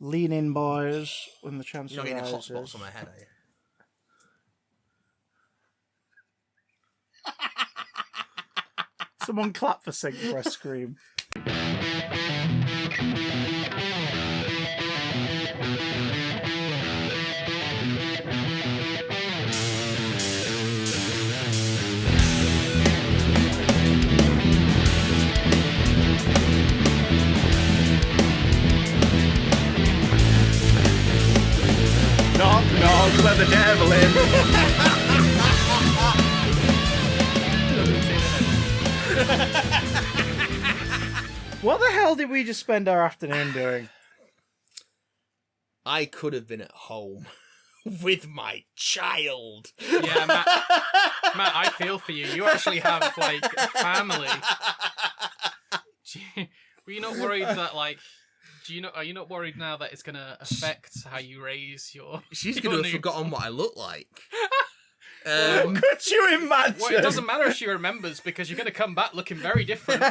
Lean in, boys, when the chance You're not getting arises. hot spots on my head, are you? Someone clap for Sing for a scream. Knock, knock, let the devil in. What the hell did we just spend our afternoon doing? I could have been at home with my child. Yeah, Matt, I feel for you. You actually have, like, a family. Were you not worried that, like... Are you not worried now that it's going to affect how you raise your... She's going to have forgotten what I look like. Could you imagine? Well, it doesn't matter if she remembers, because you're going to come back looking very different.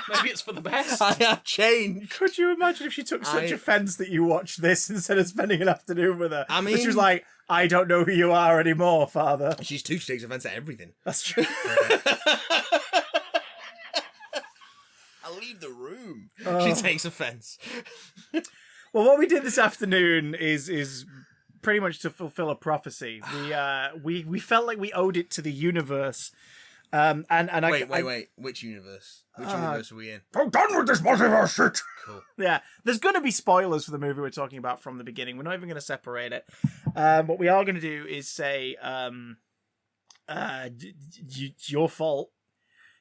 Maybe it's for the best. I have changed. Could you imagine if she took such offence that you watched this instead of spending an afternoon with her? I mean... She was like, I don't know who you are anymore, father. She takes offence at everything. That's true. I'll leave the room. She takes offence. Well, what we did this afternoon is pretty much to fulfill a prophecy. We felt like we owed it to the universe. And Wait. Which universe? Which universe are we in? I'm done with this multiverse shit. Cool. Yeah, there's going to be spoilers for the movie we're talking about from the beginning. We're not even going to separate it. What we are going to do is say, it's your fault.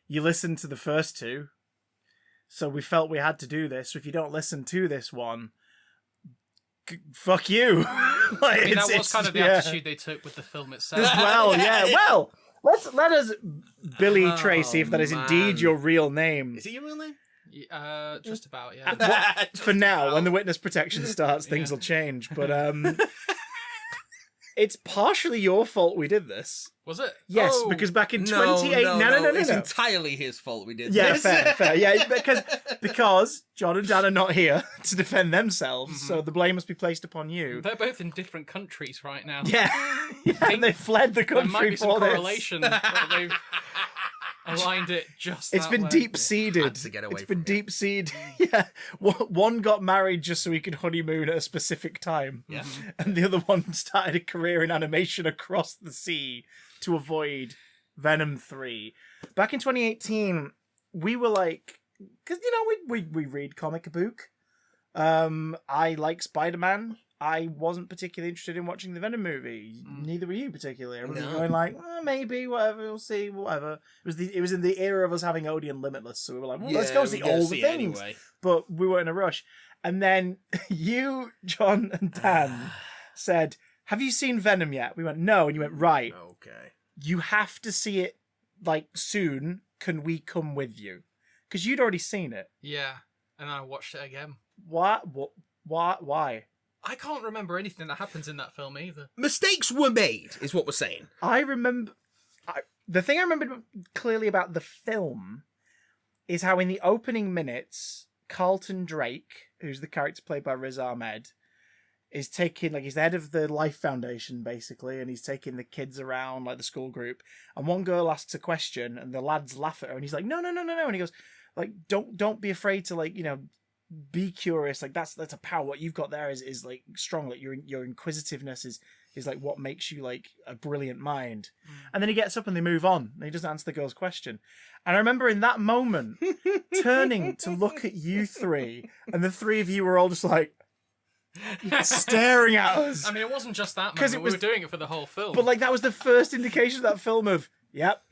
You listened to the first two. So we felt we had to do this. So if you don't listen to this one, fuck you. I mean, that was kind of the attitude they took with the film itself. As well, yeah. Well, let us Billy Treacy, if that is indeed your real name. Is it your real name? Just about, yeah. For now, when the witness protection starts, things will change. But it's partially your fault we did this. Was it? Yes, because back in 28... No. It's entirely his fault we did this. this. Fair. Yeah, because John and Dan are not here to defend themselves, so the blame must be placed upon you. They're both in different countries right now. Yeah, and they fled the country. There might be some for this. correlation that they've aligned it just. It's been deep seeded. It's been deep seeded. Yeah, one got married just so he could honeymoon at a specific time. Yeah, and the other one started a career in animation across the sea to avoid Venom 3. Back in 2018, we were like, because we read comic book. I like Spider-Man. I wasn't particularly interested in watching the Venom movie. Neither were you particularly. I was going like, maybe, whatever, we'll see, whatever. It was in the era of us having Odeon Limitless, so we were like, let's go see all the things. Anyway. But we were in a rush. And then you, John, and Dan said, have you seen Venom yet? We went, no. And you went, right. Okay. You have to see it, like, soon. Can we come with you? Because you'd already seen it. Yeah. And I watched it again. What? Why? I can't remember anything that happens in that film either. Mistakes were made, is what we're saying. I remember... the thing I remember clearly about the film is how in the opening minutes, Carlton Drake, who's the character played by Riz Ahmed, is taking, like, he's the head of the Life Foundation, basically, and he's taking the kids around, like, the school group, and one girl asks a question, and the lads laugh at her, and he's like, no, and he goes, like, don't be afraid to, like, be curious, like, that's a power. What you've got there is like, strong, like, your inquisitiveness is like, what makes you, like, a brilliant mind. And then he gets up and they move on, and he doesn't answer the girl's question. And I remember in that moment, turning to look at you three, and the three of you were all just like, staring at us. I mean, it wasn't just that moment. We were doing it for the whole film. But, like, that was the first indication of that film of, yep,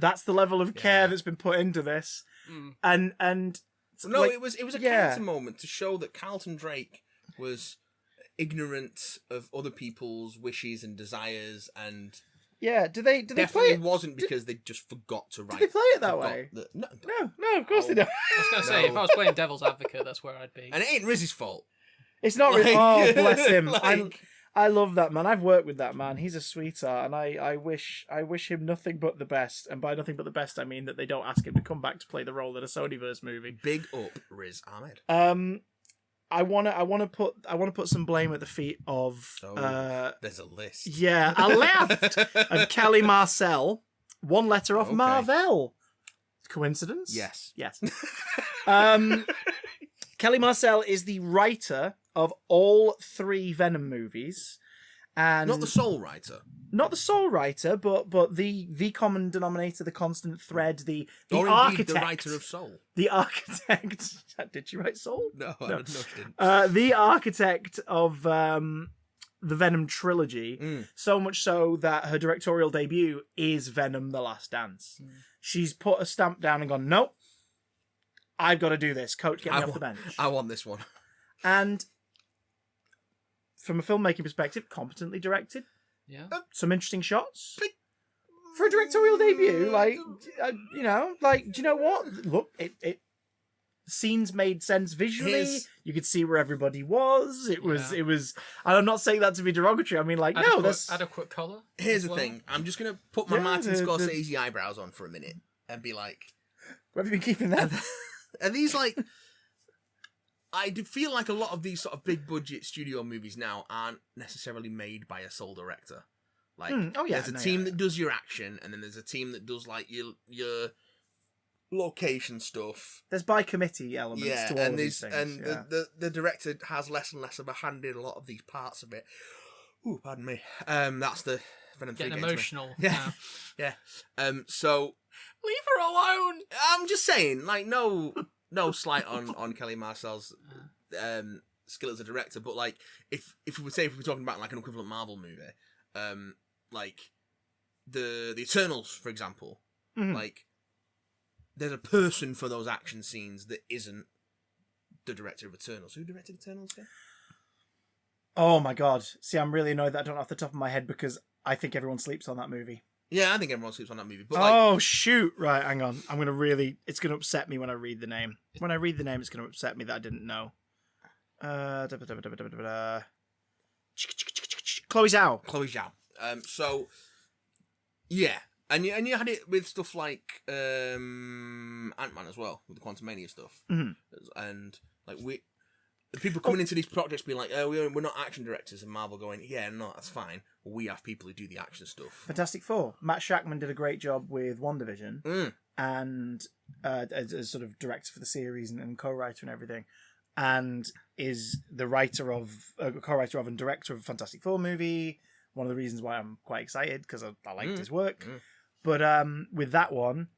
that's the level of care that's been put into this. And no, like, it was a character moment to show that Carlton Drake was ignorant of other people's wishes and desires, and do they definitely play it? Wasn't because they just forgot to write. Did they play it that way? No, of course they don't. I was going to say, if I was playing Devil's Advocate, that's where I'd be. And it ain't Riz's fault. It's not really. Oh, bless him. Like... I love that man. I've worked with that man. He's a sweetheart, and I wish him nothing but the best. And by nothing but the best, I mean that they don't ask him to come back to play the role in a Sonyverse movie. Big up Riz Ahmed. I wanna put some blame at the feet of There's a list. yeah, I left of Kelly Marcel. One letter off Okay. Marvel. Coincidence? Yes. Yes. Kelly Marcel is the writer of all 3 Venom movies, and Not the sole writer. not the sole writer, but the common denominator, the constant thread, the Or indeed architect, the writer of Soul. the architect. Did she write Soul? No, I No. don't know. She didn't. The architect of the Venom trilogy, so much so that her directorial debut is Venom: The Last Dance. She's put a stamp down and gone, nope, I've got to do this. Coach, get me off the bench. I want this one. And from a filmmaking perspective, competently directed. Yeah. Some interesting shots. For a directorial debut, like, you know, like, do you know what? Look, it scenes made sense visually. You could see where everybody was. It was, and I'm not saying that to be derogatory. I mean, like, no, that's adequate colour. Here's the thing. I'm just going to put my Yeah, Martin the- Scorsese eyebrows on for a minute and be like, where have you been keeping that? are these like... I do feel like a lot of these sort of big budget studio movies now aren't necessarily made by a sole director. Like, there's a team that does your action, and then there's a team that does like your location stuff. There's by committee elements to all and of these things. and the director has less and less of a hand in a lot of these parts of it. Ooh, pardon me. That's the Venom 3 Getting getting to me. emotional. Yeah, yeah. So Leave her alone. I'm just saying, like, no slight on Kelly Marcel's skill as a director, but like, if we were talking about like an equivalent Marvel movie, like the Eternals, for example, like there's a person for those action scenes that isn't the director of Eternals. Who directed Eternals again? Oh my god! See, I'm really annoyed that I don't know off the top of my head because I think everyone sleeps on that movie. Yeah, I think everyone sleeps on that movie. But like, oh shoot! Right, hang on. I'm gonna really. It's gonna upset me when I read the name. When I read the name, it's gonna upset me that I didn't know. Chloe Zhao. Chloe Zhao. So yeah, and you had it with stuff like Ant-Man as well, with the Quantumania stuff, and like the people coming into these projects being like, oh, we're not action directors, and Marvel going, yeah, no, that's fine. We have people who do the action stuff. Fantastic Four. Matt Shackman did a great job with WandaVision, and as sort of director for the series and co-writer and everything, and is the co-writer of and director of a Fantastic Four movie. One of the reasons why I'm quite excited because I liked his work. But with that one,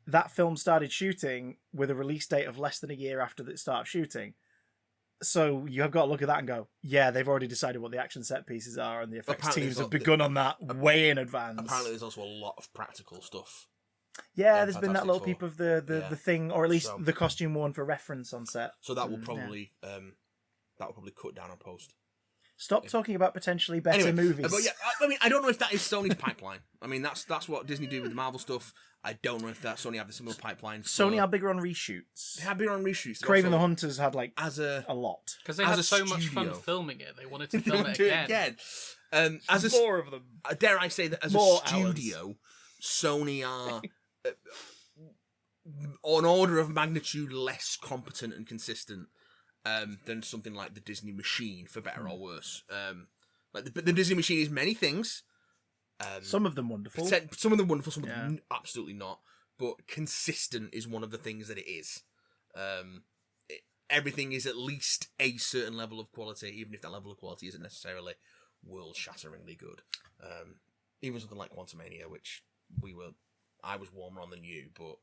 that film started shooting with a release date of less than a year after the start of shooting. So you have got to look at that and go, yeah, they've already decided what the action set pieces are, and the effects Apparently teams it's have begun on that way in advance. Apparently, there's also a lot of practical stuff. Yeah, there's been that Fantastic little Four. peep of the thing, or at least So- the costume worn for reference on set. So that will probably cut down on post. Stop talking about potentially better Anyway, movies. But yeah, I mean, I don't know if that is Sony's pipeline. I mean, that's what Disney do with the Marvel stuff. I don't know if that Sony have a similar pipeline. Sony are bigger on reshoots. They have been on reshoots. Craven the Also, Hunters had like as a lot. Because they As had a so much fun studio. filming it, they wanted to they film want it to do again. it again. As a More of them. dare I say that as More a studio, Sony are on order of magnitude less competent and consistent than something like the Disney machine, for better or worse. Like the Disney machine is many things. Some of them wonderful. Some of them wonderful, some of them absolutely not. But consistent is one of the things that it is. Everything is at least a certain level of quality, even if that level of quality isn't necessarily world-shatteringly good. Even something like Quantumania, which I was warmer on than you, but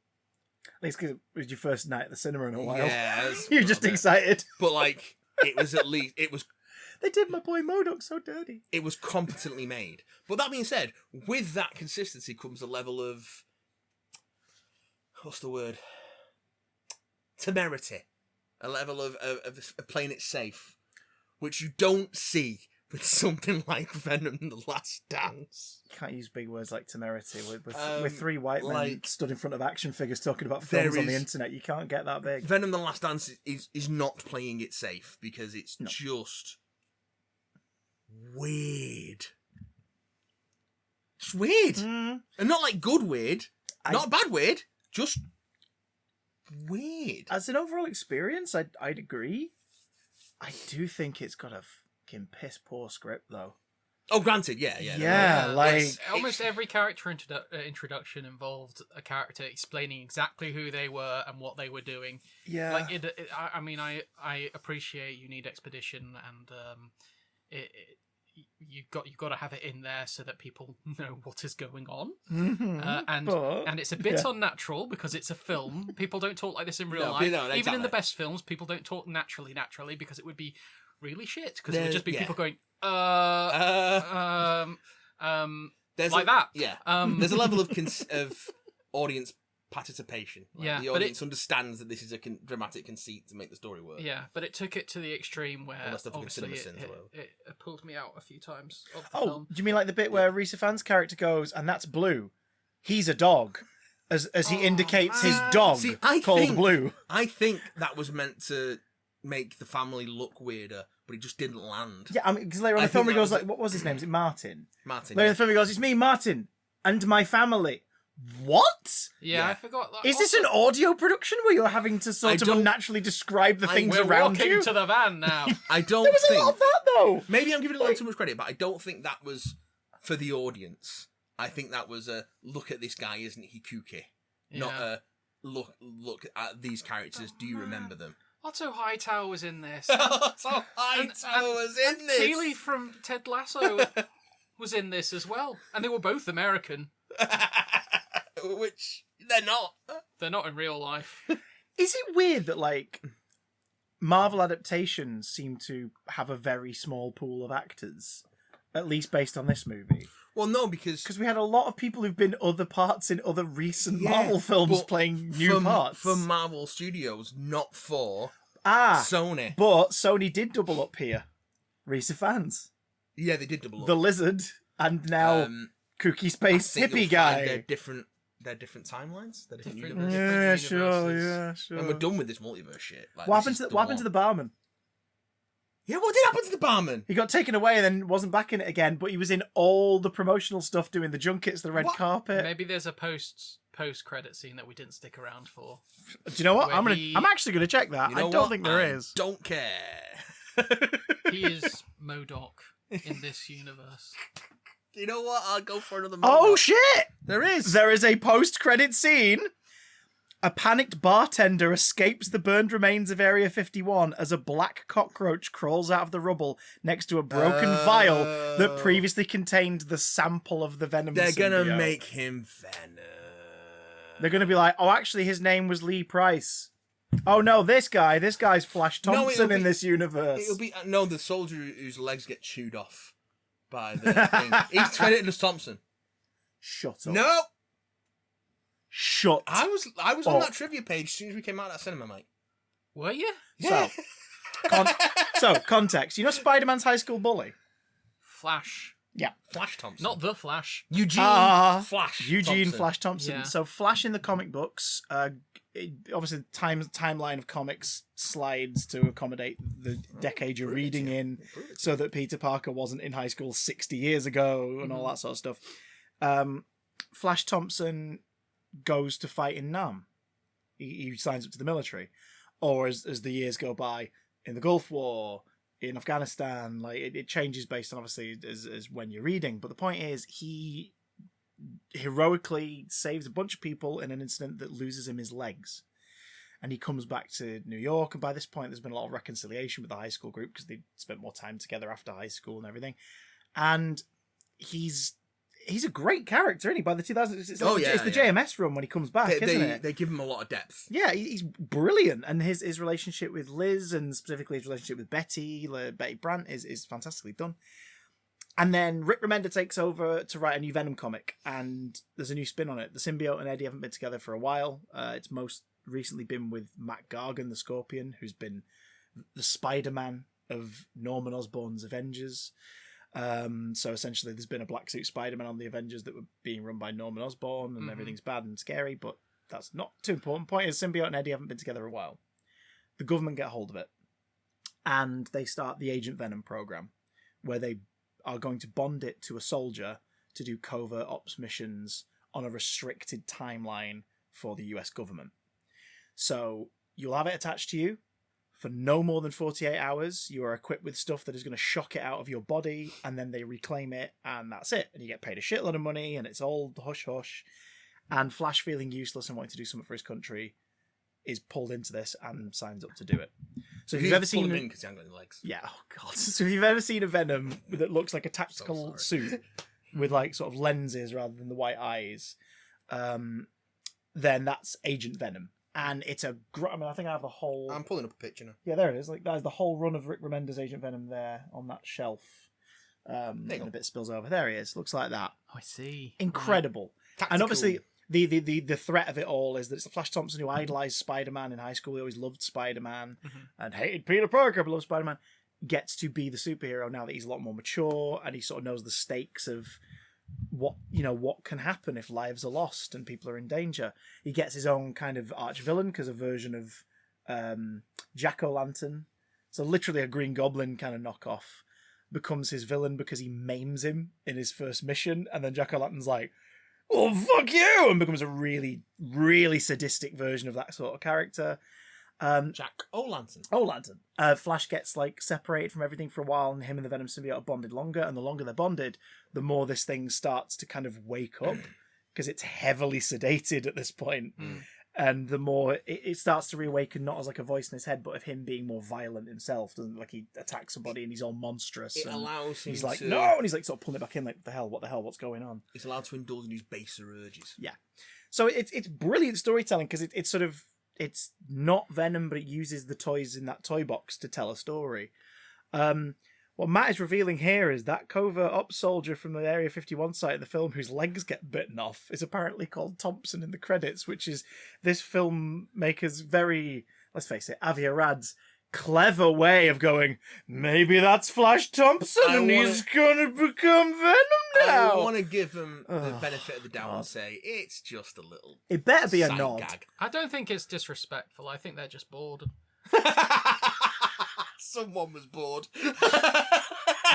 At least because it was your first night at the cinema in a while. yeah, You're just excited. But like, it was at least They did my boy MODOK so dirty. it was competently made. But that being said, with that consistency comes a level of, what's the word? Temerity. A level of playing it safe, which you don't see with something like Venom: The Last Dance. You can't use big words like temerity with 3 white men like, stood in front of action figures talking about films on the is- internet. You can't get that big. Venom: The Last Dance is not playing it safe because it's just weird. It's weird. And not like good weird. Not bad weird. Just weird. As an overall experience, I'd agree. I do think it's got a fucking piss poor script though. Oh, granted, yeah. Yeah, like almost every character introduction involved a character explaining exactly who they were and what they were doing. yeah, Like I mean, I appreciate you need expedition and you've got to have it in there so that people know what is going on. And it's a bit unnatural because it's a film. People don't talk like this in real life. No, exactly. Even in the best films, people don't talk naturally because it would be really shit. Because it would just be people going like that. Yeah. There's a level of of audience participation. Like, the audience understands that this is a dramatic conceit to make the story work. Yeah, but it took it to the extreme where obviously it pulled me out a few times of the film. Do you mean like the bit where Risa Fan's character goes, and that's Blue? He's a dog, as he indicates his dog called Blue. I think that was meant to make the family look weirder, but it just didn't land. Yeah, I mean, because later on in the film he goes like, what was his name? Is it Martin? Martin. Later in the film he goes, it's me, Martin, and my family. What? Yeah, I forgot that. Is this an audio production where you're having to sort of unnaturally describe the things around you? We're walking to the van now. I don't There was think... a lot of that, though. Maybe I'm giving it a little too much credit, but I don't think that was for the audience. I think that was a, look at this guy, isn't he kooky? Yeah. Not a, look at these characters, do you remember them? Otto Hightower was in this. Otto Hightower was in this! Keely from Ted Lasso was in this as well. And they were both American. Which they're not. They're not in real life. Is it weird that, like, Marvel adaptations seem to have a very small pool of actors, at least based on this movie? Well, no, because we had a lot of people who've been other parts in other recent Marvel films playing new parts. For Marvel Studios, not for Sony. But Sony did double up here. Risa Fans. Yeah, they did double up. The Lizard, and now Kooky Space Hippie Guy. They're different timelines. They're different Different universes. Yeah, sure. And we're done with this multiverse shit. Like, What happened to the barman? Yeah, what did happen to the barman? He got taken away and then wasn't back in it again, but he was in all the promotional stuff, doing the junkets, the red carpet. Maybe there's a post credit scene that we didn't stick around for. Do you know what? I'm actually gonna check that. I don't think there is. Don't care. He is MODOK in this universe. You know what? I'll go for another MODOK. Oh shit! There is a post-credit scene. A panicked bartender escapes the burned remains of Area 51 as a black cockroach crawls out of the rubble next to a broken vial that previously contained the sample of the venom symbiote. They're gonna make him Venom. They're gonna be like, oh, actually, his name was Lee Price. Oh no, this guy's Flash Thompson in this universe. It'll be the soldier whose legs get chewed off by the thing. He's credited as Thompson. Shut up. No. Shut. I was on that trivia page as soon as we came out of that cinema, mate. Were you? Yeah. So context. You know Spider-Man's high school bully? Flash. Yeah. Flash Thompson. Not the Flash. Eugene Flash Thompson. Yeah. So Flash in the comic books, obviously timeline of comics slides to accommodate the decade you're reading in, so that Peter Parker wasn't in high school 60 years ago and all that sort of stuff. Flash Thompson goes to fight in Nam. He signs up to the military, or as the years go by, in the Gulf War, in Afghanistan. Like it changes based on obviously as when you're reading. But the point is, he heroically saves a bunch of people in an incident that loses him his legs, and he comes back to New York. And by this point, there's been a lot of reconciliation with the high school group because they spent more time together after high school and everything. And he's a great character, isn't he? By the 2000s, it's the JMS run when he comes back, isn't it? They give him a lot of depth. Yeah, he's brilliant, and his relationship with Liz, and specifically his relationship with Betty Brant, is fantastically done. And then Rick Remender takes over to write a new Venom comic, and there's a new spin on it. The symbiote and Eddie haven't been together for a while. It's most recently been with Matt Gargan, the Scorpion, who's been the Spider-Man of Norman Osborn's Avengers. So essentially there's been a black suit Spider-Man on the Avengers that were being run by Norman Osborn, and everything's bad and scary, but that's not too important. Point is, symbiote and Eddie haven't been together a while. The government get hold of it, and they start the Agent Venom program, where they are going to bond it to a soldier to do covert ops missions on a restricted timeline for the US government. So you'll have it attached to you For no more than 48 hours, you are equipped with stuff that is going to shock it out of your body, and then they reclaim it, and that's it. And you get paid a shitload of money, and it's all hush-hush. And Flash, feeling useless and wanting to do something for his country, is pulled into this and signs up to do it. So if you've ever seen... because he hasn't got any legs. Yeah, oh god. So if you've ever seen a Venom that looks like a tactical suit with like sort of lenses rather than the white eyes, then that's Agent Venom. And it's I think I have the whole... I'm pulling up a picture now. Yeah, there it is. Like, there's the whole run of Rick Remender's Agent Venom there on that shelf. And a bit spills over. There he is. Looks like that. Oh, I see. Incredible. Tactical. And obviously, the threat of it all is that it's the Flash Thompson who idolised Spider-Man in high school. He always loved Spider-Man and hated Peter Parker, but loved Spider-Man. Gets to be the superhero now that he's a lot more mature and he sort of knows the stakes of what can happen if lives are lost and people are in danger. He gets his own kind of arch villain because a version of Jack-O-Lantern, so literally a Green Goblin kind of knockoff, becomes his villain because he maims him in his first mission, and then Jack-O-Lantern's like, "Oh fuck you," and becomes a really, really sadistic version of that sort of character. Jack-O-Lantern. Flash gets like separated from everything for a while, and him and the Venom symbiote are bonded longer, and the longer they're bonded, the more this thing starts to kind of wake up because it's heavily sedated at this point. And the more it starts to reawaken, not as like a voice in his head, but of him being more violent himself. Doesn't like he attacks somebody and he's all monstrous. It allows him he's like, to... no, and he's like sort of pulling it back in, like, what the hell, what's going on? He's allowed to indulge in his baser urges. Yeah. So it's brilliant storytelling because it's sort of, it's not Venom, but it uses the toys in that toy box to tell a story. What Matt is revealing here is that covert op soldier from the Area 51 site in the film whose legs get bitten off is apparently called Thompson in the credits, which is this filmmaker's very, let's face it, Avi Arad's clever way of going, maybe that's Flash Thompson and he's gonna become Venom now. I want to give him the benefit of the doubt and say it's just a little... It better be a sight nod. gag. I don't think it's disrespectful. I think they're just bored. Someone was bored. You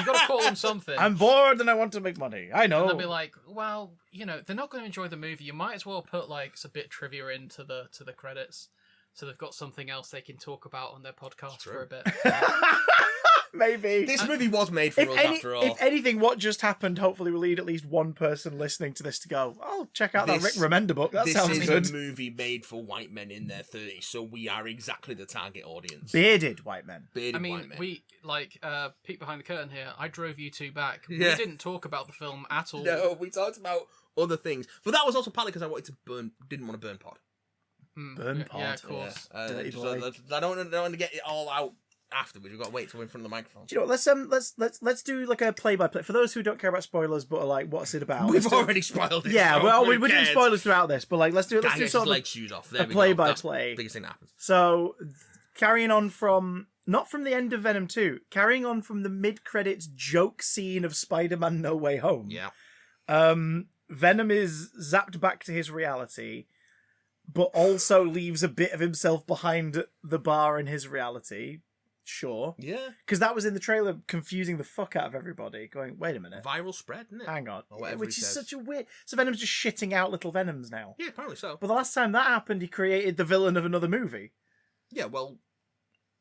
got to call them something. I'm bored and I want to make money. I know. And they'll be like, well, they're not going to enjoy the movie. You might as well put like a bit trivia into the credits, so they've got something else they can talk about on their podcast for a bit. Maybe. This movie was made for us after all. If anything, what just happened hopefully will lead at least one person listening to this to go, oh, check out that Rick Remender book. That sounds good. This is a movie made for white men in their 30s, so we are exactly the target audience. Bearded white men. White men. We, peek behind the curtain here, I drove you two back. Yeah. We didn't talk about the film at all. No, we talked about other things. But that was also partly because I didn't want to burn pod. Burn pod. Yeah, of course. Yeah. Dirty boy. I don't want to get it all out afterwards. We've got to wait till we're in front of the microphone. Do you know what, let's do like a play-by-play. For those who don't care about spoilers but are like, what's it about? We've already spoiled it. Yeah, so well, we're doing spoilers throughout this, but like, let's do sort of leg shoes off. There a we play-by-play. That's the biggest thing that happens. So, carrying on from, not from the end of Venom 2, carrying on from the mid-credits joke scene of Spider-Man No Way Home. Yeah. Venom is zapped back to his reality, but also leaves a bit of himself behind the bar in his reality. Sure. Yeah. Because that was in the trailer, confusing the fuck out of everybody, going, wait a minute. Viral spread, isn't it? Hang on. Or whatever Which he is says. such a weird... So Venom's just shitting out little Venoms now. Yeah, apparently so. But the last time that happened, he created the villain of another movie. Yeah, well...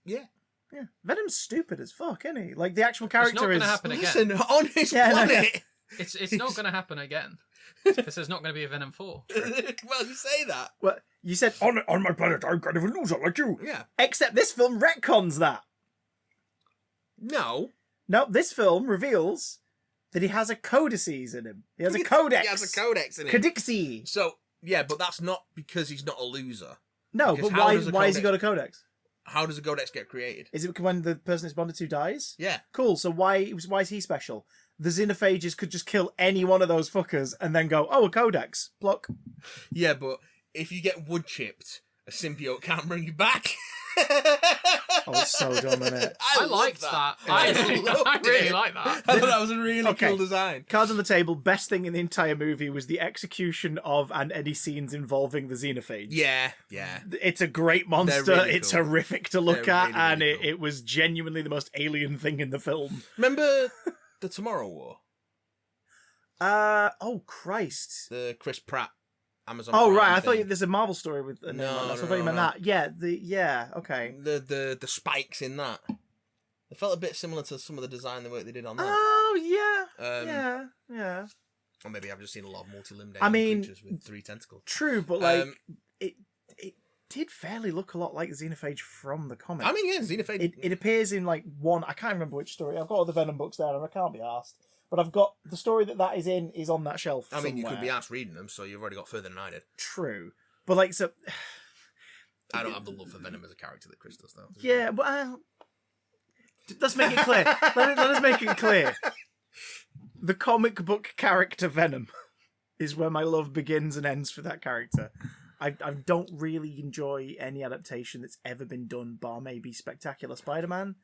Yeah. Yeah. Venom's stupid as fuck, isn't he? Like, the actual character not gonna happen again. Listen, on his planet... It's not going to happen again. Because there's not going to be a Venom 4. Well, you say that. Well, you said, on my planet, I'm kind of a loser like you. Yeah. Except this film retcons that. No. No, this film reveals that he has a codices in him. He has a codex. He has a codex in him. Codixi. So, yeah, but that's not because he's not a loser. No, Because but how why does a has he codex- got a codex? How does a codex get created? Is it when the person it's bonded to dies? Yeah. Cool, so why is he special? The xenophages could just kill any one of those fuckers and then go, oh, a codex. Pluck. Yeah, but if you get wood chipped, a symbiote can't bring you back. Oh, it's so dumb, isn't it? I liked that. I loved really it. like that. I thought that was a really Okay. cool design. Cards on the table, best thing in the entire movie was the execution of and any scenes involving the xenophage. Yeah. It's a great monster. They're really It's cool. horrific to look They're at, really, and really cool. it was genuinely the most alien thing in the film. Remember the Tomorrow War? Oh, Christ. The Chris Pratt Amazon. Oh Prime right, I thing. thought there's a Marvel story with a name No, like that. So I no, thought you meant no. that. Yeah, okay. The spikes in that. It felt a bit similar to some of the design, the work they did on that. Oh yeah, Um, yeah. Or maybe I've just seen a lot of multi-limbed I mean, creatures with 3 tentacles. True, but like Um, it did fairly look a lot like Xenophage from the comic. I mean, yeah, Xenophage. It appears in like one. I can't remember which story. I've got all the Venom books there, and I can't be asked. But I've got the story that is in is on that shelf. I mean, you could be somewhere. asked reading them, so you've already got further than I did. True, but like so. I don't have the love for Venom as a character that Chris does, though. Yeah, but let's make it clear. let us make it clear. The comic book character Venom is where my love begins and ends for that character. I don't really enjoy any adaptation that's ever been done, bar maybe Spectacular Spider-Man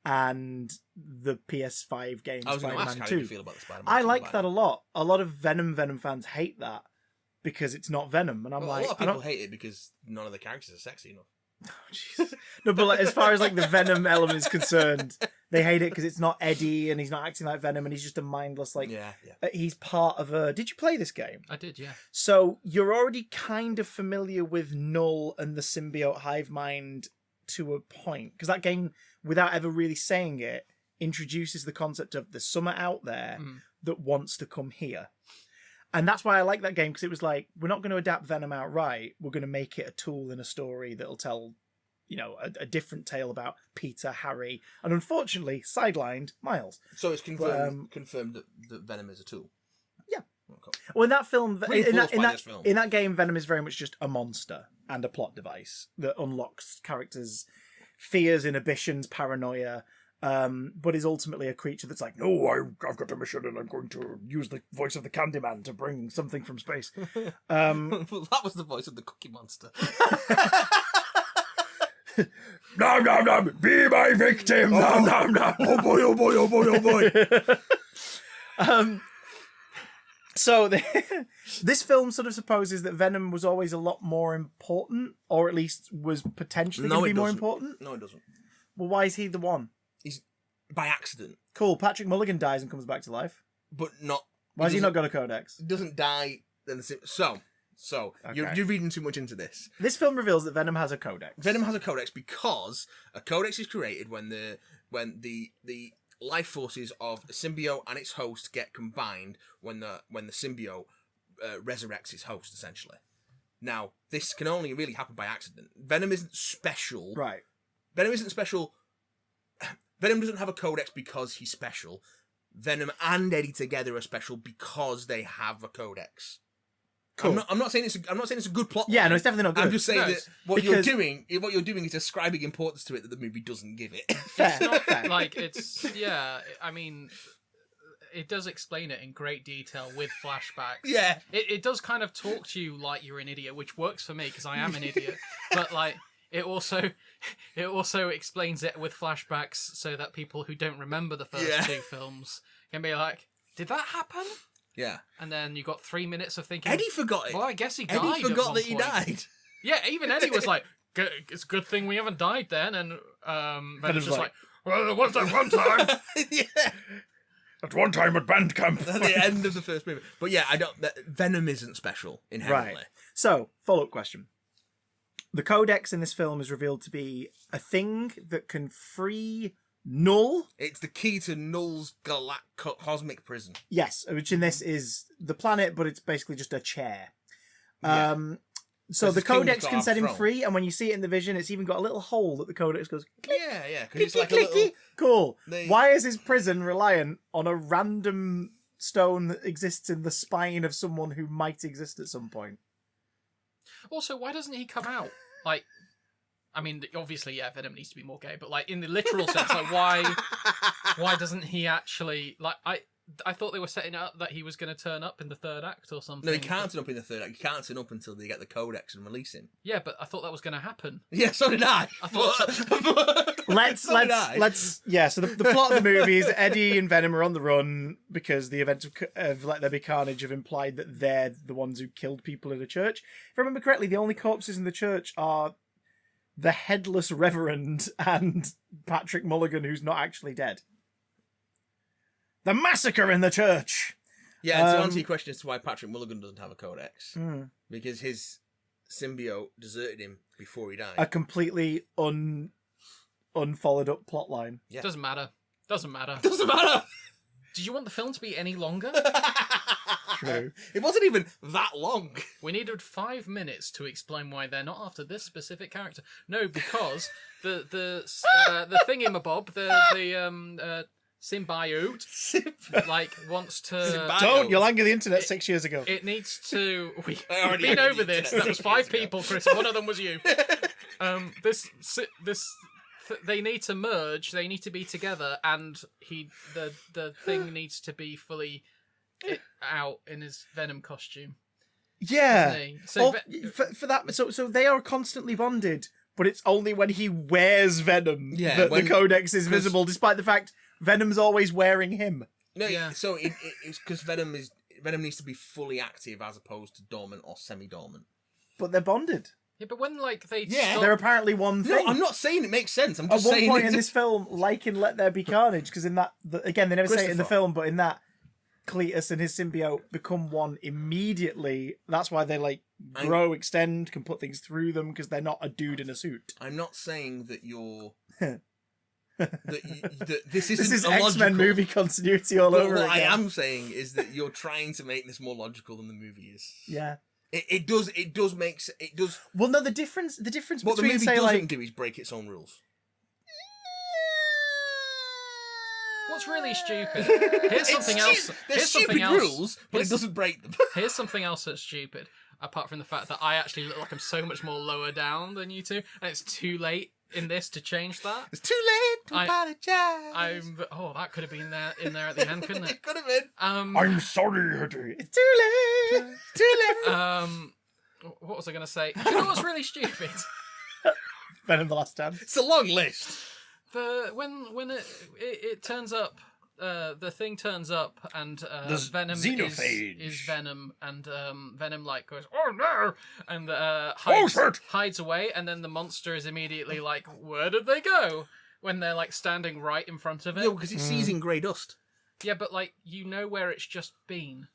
and the PS5 game I was going to ask Spider-Man how 2. you feel about the Spider-Man. I 2 like line. that a lot. A lot of Venom fans hate that because it's not Venom, and I'm Well, like, a lot of I people don't. hate it because none of the characters are sexy enough. Jesus. No, but like, as far as like the Venom element is concerned, they hate it because it's not Eddie and he's not acting like Venom and he's just a mindless like. Yeah. He's part of a. Did you play this game? I did, yeah. So you're already kind of familiar with Null and the symbiote hive mind to a point, because that game, without ever really saying it, introduces the concept of there's someone out there that wants to come here. And that's why I like that game, because it was like, we're not going to adapt Venom outright. We're going to make it a tool in a story that'll tell, a different tale about Peter, Harry, and unfortunately, sidelined Miles. So it's confirmed that Venom is a tool. Yeah. Okay. Well, in that film, Reinforced by this film. in that game, Venom is very much just a monster and a plot device that unlocks characters' fears, inhibitions, paranoia, but is ultimately a creature that's like, no, I've got a mission and I'm going to use the voice of the Candyman to bring something from space. That was the voice of the Cookie Monster. Nom nom nom, be my victim. Nom nom nom. Oh boy, oh boy, oh boy, oh boy. So this film sort of supposes that Venom was always a lot more important, or at least was potentially going to be more important. No, it doesn't. Well, why is he the one? He's by accident, Cool. Patrick Mulligan dies and comes back to life. but not. Why has he not got a codex? He doesn't die. So Okay. you're reading too much into this. This film reveals that Venom has a codex. Venom has a codex because a codex is created when the life forces of a symbiote and its host get combined when the symbiote resurrects its host, essentially. Now, this can only really happen by accident. Venom isn't special. Right. Venom isn't special. Venom doesn't have a codex because he's special. Venom and Eddie together are special because they have a codex. Cool. I'm not saying it's a good plot. Yeah, line. no, it's definitely not good. I'm just saying No, that what because- you're doing is ascribing importance to it that the movie doesn't give it. Fair, It's not fair. like it's I mean, it does explain it in great detail with flashbacks. Yeah. It does kind of talk to you like you're an idiot, which works for me because I am an idiot. But like it also explains it with flashbacks so that people who don't remember the first two films can be like, did that happen? Yeah. And then you got 3 minutes of thinking. Eddie forgot it. Well, I guess he died. Eddie at forgot one that he point. died. Yeah, even Eddie was like, "It's a good thing we haven't died then." And Venom's just like, "Well, there was that one time." Yeah. At one time at band camp. At the end of the first movie. But yeah, Venom isn't special inherently. Right. So, follow-up question. The codex in this film is revealed to be a thing that can free Null. It's the key to Null's cosmic prison. Yes, which in this is the planet, but it's basically just a chair. Yeah. So Because the his king's codex got can a set him throne. free, and when you see it in the vision, it's even got a little hole that the codex goes, Yeah, because clicky, it's like a clicky. little. Cool. They- Why is his prison reliant on a random stone that exists in the spine of someone who might exist at some point? Also, why doesn't he come out? Like, I mean, obviously, yeah, Venom needs to be more gay, but like in the literal sense, like why doesn't he actually like? I thought they were setting up that he was going to turn up in the third act or something. No, he can't turn up in the third act. He can't turn up until they get the codex and release him. Yeah, but I thought that was going to happen. Yeah, so did I. I thought Let's So did I. yeah. So the plot of the movie is Eddie and Venom are on the run because the events of Let There Be Carnage have implied that they're the ones who killed people in a church. If I remember correctly, the only corpses in the church are the headless Reverend and Patrick Mulligan, who's not actually dead. The massacre in the church. Yeah, and to answer your question as to why Patrick Mulligan doesn't have a codex, because his symbiote deserted him before he died. A completely unfollowed up plot line. Yeah. Doesn't matter. Doesn't matter. Did you want the film to be any longer? True. It wasn't even that long. We needed 5 minutes to explain why they're not after this specific character. No, because the thingamabob, the symbiote, like wants to. Symbiote. Don't! You'll anger the internet 6 years ago. It needs to. We've already been angered over the this. internet That was 6 5 years ago. people, Chris. One of them was you. They need to merge. They need to be together, and the thing needs to be fully out in his Venom costume. Yeah. Doesn't he? So For that, so they are constantly bonded, but it's only when he wears Venom that the Codex is visible, despite the fact Venom's always wearing him. No, Yeah. so it's because Venom needs to be fully active as opposed to dormant or semi-dormant. But they're bonded. yeah, but when like they They're apparently one thing. No, I'm not saying it makes sense. I'm At just one saying point in this film, like in Let There Be Carnage, because in that, again, they never say it in the Christopher. film, but in that, Cletus and his symbiote become one immediately. That's why they like grow, extend, can put things through them, because they're not a dude in a suit. I'm not saying that you're that this isn't This is illogical. X-Men movie continuity all But over what again. I am saying is that you're trying to make this more logical than the movie is. Yeah. It does make it does. Well, no, the difference What the between movie say doesn't like do is break its own rules. What's really stupid? Here's something else. There's Here's stupid something else. rules, but it Here's- doesn't break them. Here's something else that's stupid. Apart from the fact that I actually look like I'm so much more lower down than you two, and it's too late in this to change that. It's too late to apologize. That could have been there in there at the end, couldn't it? It could have been. I'm sorry, it's too late. Too late. What was I gonna say? You know what's really stupid? Venom: The Last Stand. It's a long list. When it turns up, the thing turns up, and Venom xenophage. is Venom, and Venom like goes, oh no, and shit. hides away, and then the monster is immediately like, where did they go? When they're like standing right in front of it. No, because it's seizing grey dust. Yeah, but like you know where it's just been.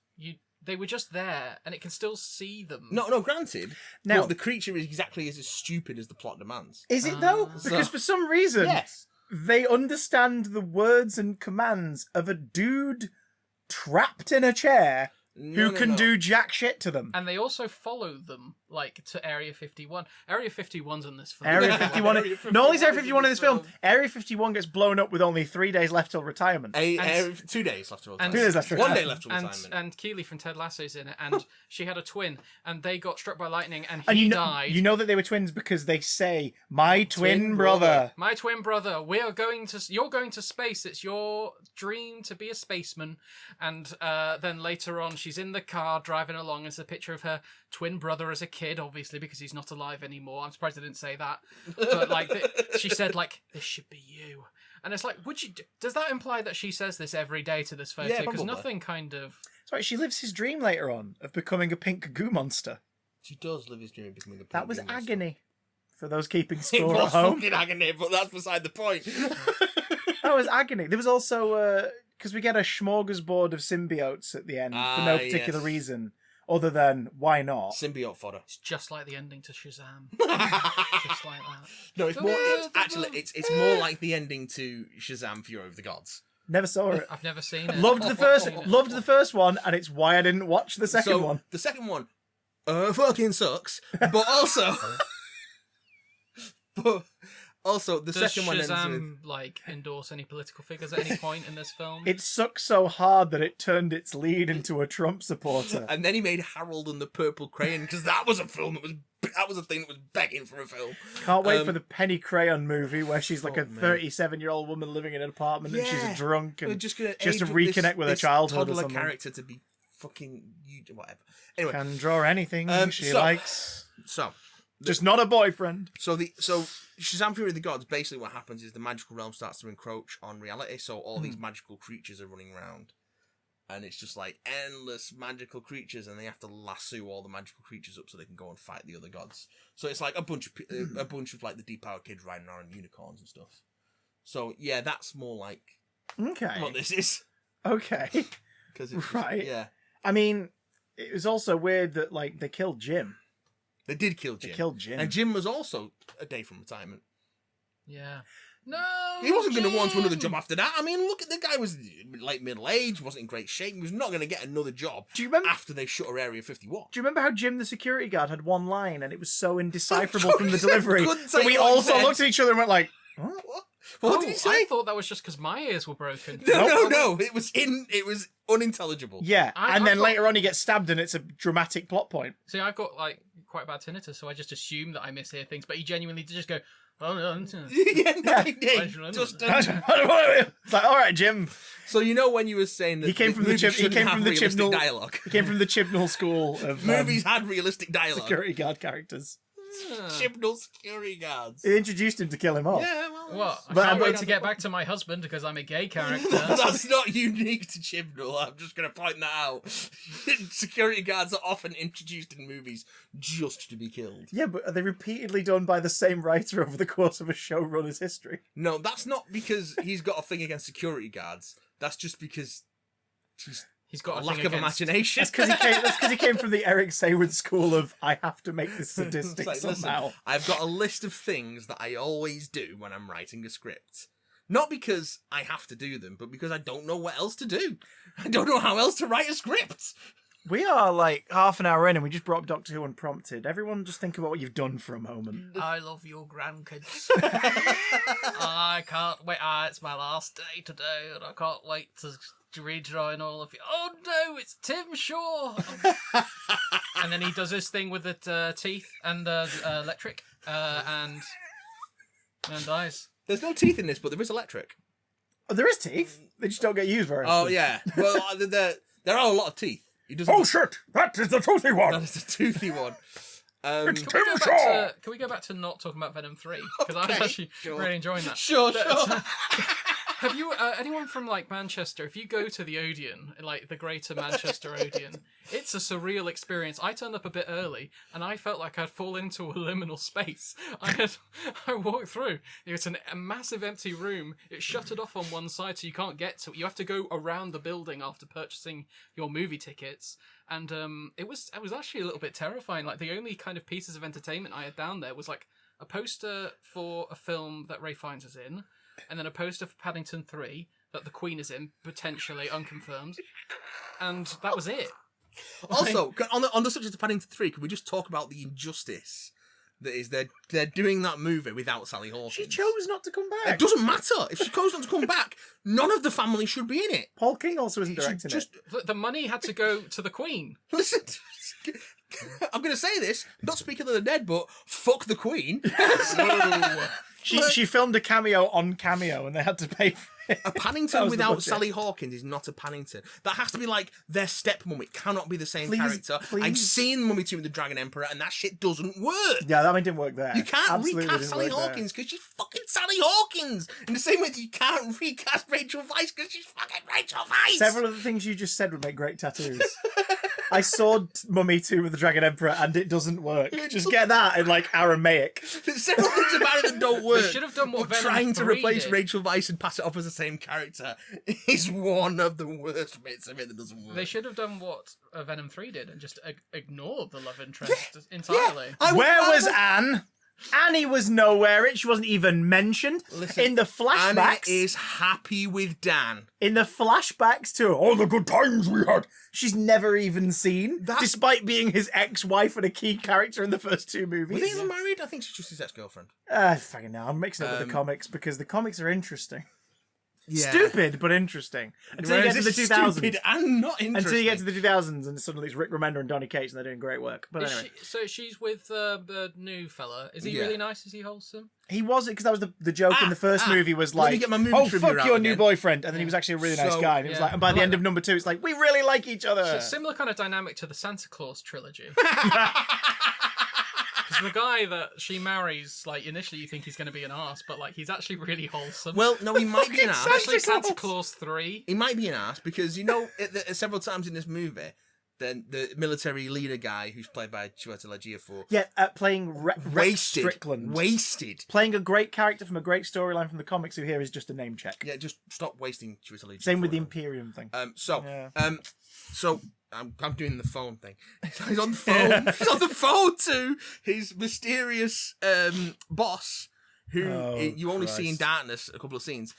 They were just there, and it can still see them. No, granted. Now- But the creature is exactly as stupid as the plot demands. Is it though? Because for some reason, Yes. they understand the words and commands of a dude trapped in a chair who can do jack shit to them. And they also follow them, like, to Area 51. Area 51's in this film. Area 51. Not only is Area 51 in this film, Area 51 gets blown up with only 3 days left till retirement. 2 days left to retirement. 2 days left till 1 retirement. day left to retirement. And Keeley from Ted Lasso's in it, and she had a twin, and they got struck by lightning, and he And died. you know that they were twins because they say, my twin brother. My twin brother, you're going to space. It's your dream to be a spaceman. And then later on, she's in the car driving along. It's a picture of her twin brother as a kid, obviously, because he's not alive anymore. I'm surprised I didn't say that. But like, she said, like, this should be you. And it's like, does that imply that she says this every day to this photo? Yeah, Because probably. nothing kind of... Sorry, she lives his dream later on of becoming a pink goo monster. She does live his dream of becoming a That was pink monster. agony for those keeping It score at was home. fucking agony, but that's beside the point. That was agony. There was also because we get a smorgasbord of symbiotes at the end for no particular yes. reason other than why not. Symbiote fodder. It's just like the ending to Shazam. Just like that. No, it's more. It's more like the ending to Shazam: Fury of the Gods. Never saw it. I've never seen it. Loved the first one, and it's why I didn't watch the second one. The second one, fucking sucks. But also, the Does second one ends with. Shazam like endorse any political figures at any point in this film? It sucks so hard that it turned its lead into a Trump supporter. And then he made Harold and the Purple Crayon because that was a film that was a thing that was begging for a film. Can't wait for the Penny Crayon movie where she's like a Fuck me. 37-year-old woman living in an apartment and she's a drunk We're and just gonna she has to age up reconnect with her this childhood or toddler something. character to be fucking whatever. Anyway, Can draw anything she so- likes. so Just not a boyfriend. So Shazam Fury of the Gods, basically what happens is the magical realm starts to encroach on reality, so all these magical creatures are running around. And it's just like endless magical creatures, and they have to lasso all the magical creatures up so they can go and fight the other gods. So it's like a bunch of like the depowered kids riding around unicorns and stuff. So yeah, that's more like Okay. what this is. Okay. Cause it's Right. Yeah. I mean, it was also weird that like they killed Jim. They did kill Jim. They killed Jim. And Jim was also a day from retirement. Yeah. No. He wasn't going to want Jim! another job after that. I mean, look at the guy was like middle aged, wasn't in great shape. He was not going to get another job. Do you remember? After they shut her Area 51? Do you remember how Jim the security guard had one line and it was so indecipherable from the delivery Couldn't that say we what he also said. looked at each other and went like, "What?" What did he say? I thought that was just because my ears were broken. No. It was unintelligible. Yeah, and I then thought- later on he gets stabbed and it's a dramatic plot point. See, I've got like quite bad tinnitus, so I just assume that I mishear things. But he genuinely did just go, "Oh no." He did. Just, It's like, all right, Jim. so you know when you were saying that He came from the movies Chib- he shouldn't came have from the realistic Chibnall- dialogue. He came from the Chibnall school of Movies had realistic dialogue. security guard characters. Chibnall security guards. It introduced him to kill him off. Yeah, well, What? I But- can't but- wait to get back to my husband because I'm a gay character. that's not unique to Chibnall. I'm just going to point that out. Security guards are often introduced in movies just to be killed. Yeah, but are they repeatedly done by the same writer over the course of a showrunner's history? No, that's not because he's got a thing against security guards. That's just because He's got a lack thing of against- imagination. That's because he came from the Eric Saywood school of I have to make this sadistic It's like, listen, somehow. I've got a list of things that I always do when I'm writing a script. Not because I have to do them, but because I don't know what else to do. I don't know how else to write a script. We are like half an hour in and we just brought up Doctor Who unprompted. Everyone just think about what you've done for a moment. I love your grandkids. I can't wait. It's my last day today, and I can't wait to rejoin all of you. Oh no, it's Tim Shaw. And then he does his thing with the teeth and electric, and dies. There's no teeth in this, but there is electric. Oh, there is teeth. They just don't get used very Oh, often. yeah. Well, there are a lot of teeth. He doesn't. Oh shit! That is the toothy one! That is the toothy one. It's Can we, Tim go Shaw! back to, can we go back to not talking about Venom 3? Because I was Okay, actually sure. really enjoying that. Sure. Have you, anyone from like Manchester, if you go to the Odeon, like the Greater Manchester Odeon, it's a surreal experience. I turned up a bit early and I felt like I'd fallen into a liminal space. I walked through. It's a massive empty room. It's shuttered off on one side so you can't get to it. You have to go around the building after purchasing your movie tickets. And it was actually a little bit terrifying. Like the only kind of pieces of entertainment I had down there was like a poster for a film that Ray Fiennes is in, and then a poster for Paddington 3 that the Queen is in, potentially unconfirmed, and that was it. Also, on the subject of Paddington 3, can we just talk about the injustice that is they're doing that movie without Sally Hawkins? She chose not to come back. It doesn't matter. If she chose not to come back, none of the family should be in it. Paul King also isn't She directing just it. The money had to go to the Queen. listen. I'm going to say this, not speaking of the dead, but fuck the Queen. She filmed a cameo on Cameo and they had to pay for it. A That Paddington was the without budget. Sally Hawkins is not a Paddington. That has to be like their stepmom. It cannot be the same Please, character. please. I've seen Mummy 2 with the Dragon Emperor, and that shit doesn't work. Yeah, that one didn't work there. You can't Absolutely recast didn't Sally work there. Hawkins because she's fucking Sally Hawkins. In the same way that you can't recast Rachel Weisz because she's fucking Rachel Weisz. Several of the things you just said would make great tattoos. I saw Mummy 2 with the Dragon Emperor and it doesn't work. Just get that in like Aramaic. There's several things about it that don't work. should have done what but Venom trying to 3 replace did. Rachel Weisz and pass it off as the same character is one of the worst bits of it that doesn't work. They should have done what Venom 3 did and just ignored the love interest entirely. I would Where was rather- Anne? Annie was nowhere. She wasn't even mentioned. Listen, in the Anna flashbacks. is happy with Dan. In the flashbacks to all the good times we had, she's never even seen, That's- despite being his ex-wife and a key character in the first two movies. Were they even married? I think she's just his ex-girlfriend. Fucking no, I'm mixing it with the comics because the comics are interesting. Yeah. Stupid, but interesting. Until you get to the 2000s. Stupid and not interesting. Until you get to the 2000s and suddenly it's Rick Remender and Donny Cates and they're doing great work. But Is anyway. so she's with the new fella. Is he Yeah. really nice? Is he wholesome? He wasn't, because that was the joke in the first movie was let me like, get my movie oh, trivia fuck out your new again. boyfriend. And then he was actually a really nice So, guy. And it was yeah. like, and by the I like end of number 2, it's like, we really like each other. So similar kind of dynamic to the Santa Claus trilogy. Because the guy that she marries, like initially you think he's going to be an arse, but like he's actually really wholesome. Well, no, he might be an ass. Especially Santa Santa Claus. Claus 3. He might be an ass because, you know, several times in this movie, then the military leader guy who's played by Chiwetel Ejiofor Yeah, playing Rex wasted. Strickland. Wasted. Playing a great character from a great storyline from the comics who here is just a name check. Yeah, just stop wasting Chiwetel Ejiofor. Same with the Imperium thing. So, Yeah. I'm doing the phone thing. He's on the phone. He's on the phone to his mysterious boss, who you only see in darkness a couple of scenes.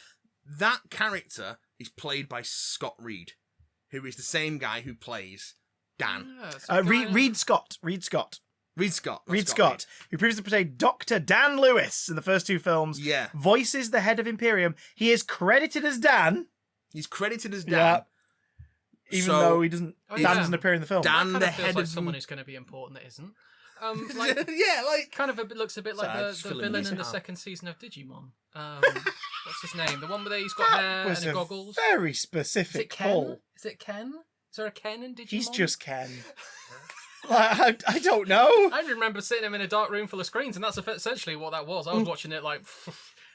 That character is played by Scott Reed, who is the same guy who plays Dan. Reed Scott. Reed Scott, who previously portrayed Dr. Dan Lewis in the first two films. Yeah. Voices the head of Imperium. He is credited as Dan. He's credited as Dan. Yeah. Even though he doesn't, Dan doesn't appear in the film. Dan, the head of someone who's going to be important that isn't. Kind of looks a bit like the villain in the second season of Digimon. What's his name? The one where he's got hair and goggles. Very specific pull. Is it Ken? Is there a Ken in Digimon? He's just Ken. I don't know. I remember sitting him in a dark room full of screens, and that's essentially what that was. I was watching it like,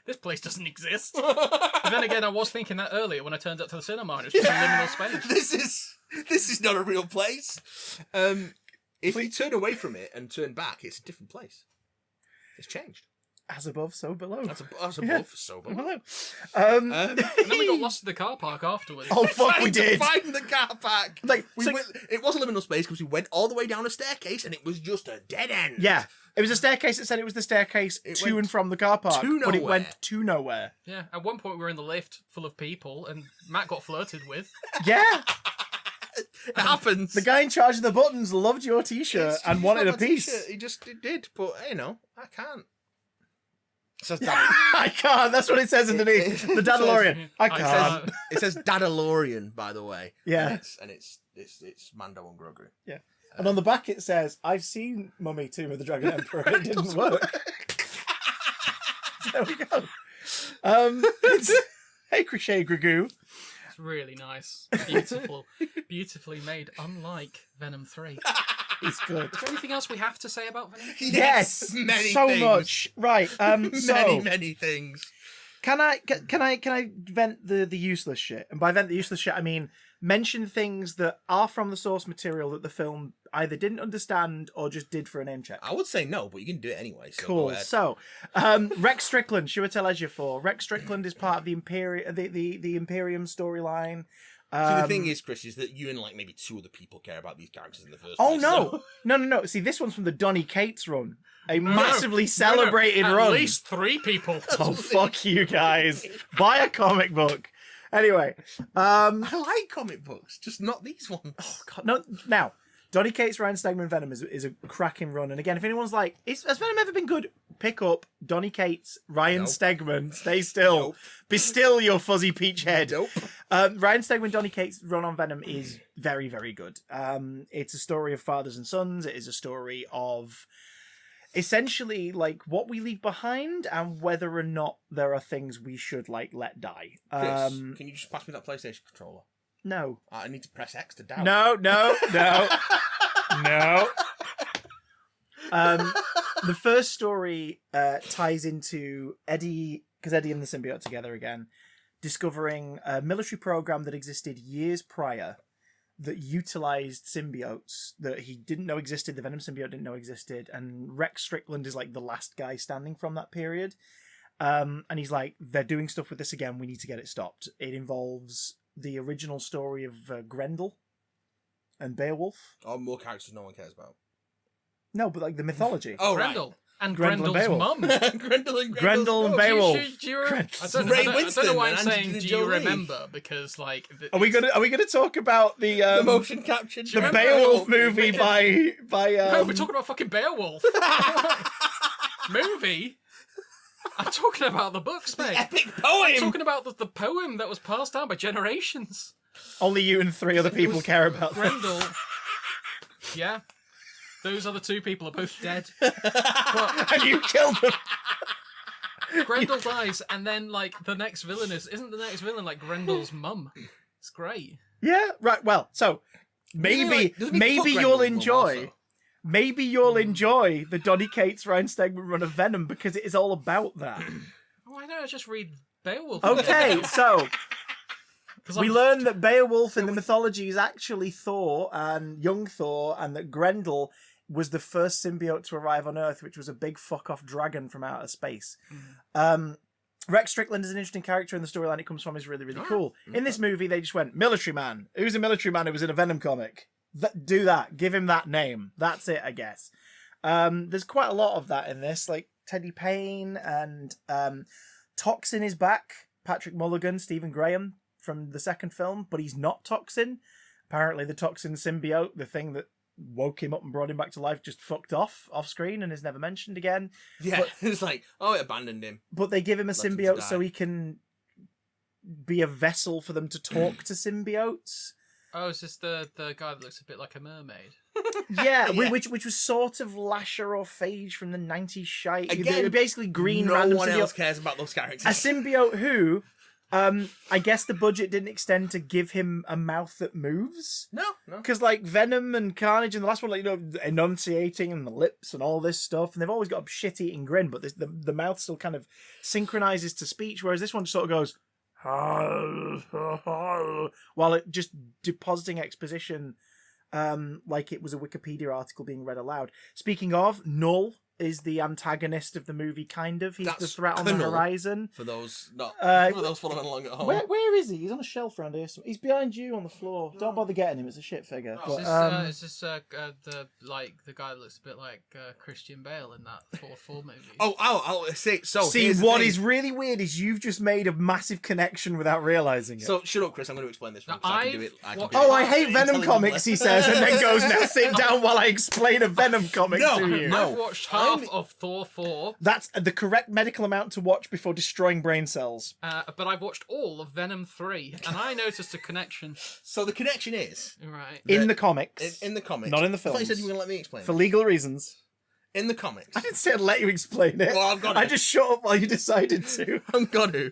this place doesn't exist. But then again, I was thinking that earlier when I turned up to the cinema, and it was just a liminal space. This is not a real place. If we turn away from it and turn back, it's a different place. It's changed. As above, so below. As above, so below. And then we got lost in the car park afterwards. Oh, fuck, we did. Find the car park. It was a liminal space because we went all the way down a staircase and it was just a dead end. Yeah. It was a staircase that said it was the staircase to and from the car park. But it went to nowhere. Yeah. At one point we were in the lift full of people and Matt got flirted with. Yeah. It happens. The guy in charge of the buttons loved your t-shirt and wanted a piece. He just did, but I can't. I can't. That's what it says underneath. The Dadalorian. I can't. It says Dadalorian, by the way. Yeah. And it's Mando and Grogu. Yeah. And on the back it says, I've seen Mummy 2 of the Dragon Emperor. It didn't work. There we go. Hey, Crochet Grogu. It's really nice. Beautiful. Beautifully made, unlike Venom 3. He's good. Is there anything else we have to say about Venom? Yes, many so things. much. Right. Many things. Can I vent the useless shit? And by vent the useless shit, I mean mention things that are from the source material that the film either didn't understand or just did for a name check. I would say no, but you can do it anyway. So cool. So, Rex Strickland, Chiwetel Ejiofor. Rex Strickland is part of the Imperium storyline. So the thing is, Chris, is that you and like maybe two other people care about these characters in the first place. place. Oh, no. No. See, this one's from the Donny Cates run. A massively celebrated run. At least 3 people. Oh, fuck you guys. Buy a comic book. Anyway. I like comic books, just not these ones. Oh, God. No, now, Donny Cates, Ryan Stegman, Venom is a cracking run. And again, if anyone's like, has Venom ever been good? Pick up Donny Cates, Ryan Stegman, stay still. Nope. Be still, your fuzzy peach head. Nope. Ryan Stegman, Donny Cates' run on Venom is very, very good. It's a story of fathers and sons. It is a story of essentially like what we leave behind and whether or not there are things we should like let die. Chris, can you just pass me that PlayStation controller? No. I need to press X to down. No. The first story ties into Eddie, because Eddie and the symbiote together again, discovering a military program that existed years prior that utilized symbiotes that he didn't know existed, the Venom symbiote didn't know existed, and Rex Strickland is like the last guy standing from that period. And he's like, they're doing stuff with this again, we need to get it stopped. It involves the original story of Grendel and Beowulf. Oh, more characters no one cares about. No, but like the mythology. Oh, Grendel. Right. And Grendel Grendel's mum. Grendel and Beowulf. Do you I don't know why I'm saying do you remember, because like are we gonna talk about the motion capture the Beowulf movie by No, we're talking about fucking Beowulf. Movie? I'm talking about the books, mate. The epic poem. I'm talking about the poem that was passed down by generations. Only you and 3 other people care about Grendel. Yeah. Those other 2 people are both dead. And you killed them. Grendel dies, and then like the next villain isn't the next villain like Grendel's mum? It's great. Yeah, right. Well, so maybe you'll enjoy the Donny Cates, Ryan Stegman run of Venom, because it is all about that. Why don't I just read Beowulf? Okay, so we learn that Beowulf in the mythology is actually Thor and young Thor, and that Grendel was the first symbiote to arrive on Earth, which was a big fuck-off dragon from outer space. Rex Strickland is an interesting character, and the storyline it comes from is really, really cool. In this movie, they just went, military man. Who's a military man who was in a Venom comic? Do that. Give him that name. That's it, I guess. There's quite a lot of that in this, like Teddy Payne and Toxin is back. Patrick Mulligan, Stephen Graham from the second film, but he's not Toxin. Apparently, the Toxin symbiote, the thing that woke him up and brought him back to life, just fucked off screen and is never mentioned again. Yeah, but, it's like, oh, it abandoned him. But they give him a Left him to symbiote die. so he can be a vessel for them to talk to symbiotes. Oh, is this the guy that looks a bit like a mermaid? Yeah, Yeah. which was sort of Lasher or Phage from the 90s shite. Again, They were basically green No random one symbiote. else cares about those characters. A symbiote who, I guess the budget didn't extend to give him a mouth that moves. No. Because, like, Venom and Carnage in the last one, like, enunciating and the lips and all this stuff, and they've always got a shit-eating grin, but the mouth still kind of synchronizes to speech, whereas this one just sort of goes, while it just depositing exposition like it was a Wikipedia article being read aloud. Speaking of, Null is the antagonist of the movie, kind of. He's the That's threat on the Knull. horizon. For those not for those following along at home. Where is he? He's on a shelf around here. He's behind you on the floor. Don't bother getting him. It's a shit figure. Oh. But, Is this the guy that looks a bit like Christian Bale in that 4 movie? I'll say so. see, here's the what thing. is really weird is you've just made a massive connection without realising it. So shut up, Chris. I'm going to explain this one. Now, I can do it. I can I've do Oh, it I hate Venom intelligently. comics, he says, and then goes, now sit down while I explain a Venom comic No, to you. no. I've watched half of Thor 4, That's the correct medical amount to watch before destroying brain cells. but I've watched all of Venom 3, and I noticed a connection. So the connection is Right. In The- the comics. in the comics, Not in the I thought you said films. you were going to let me explain. For legal reasons. In the comics, I didn't say I'd let you explain it. Well, I've got I it. just shut up while you decided to. I'm gonna.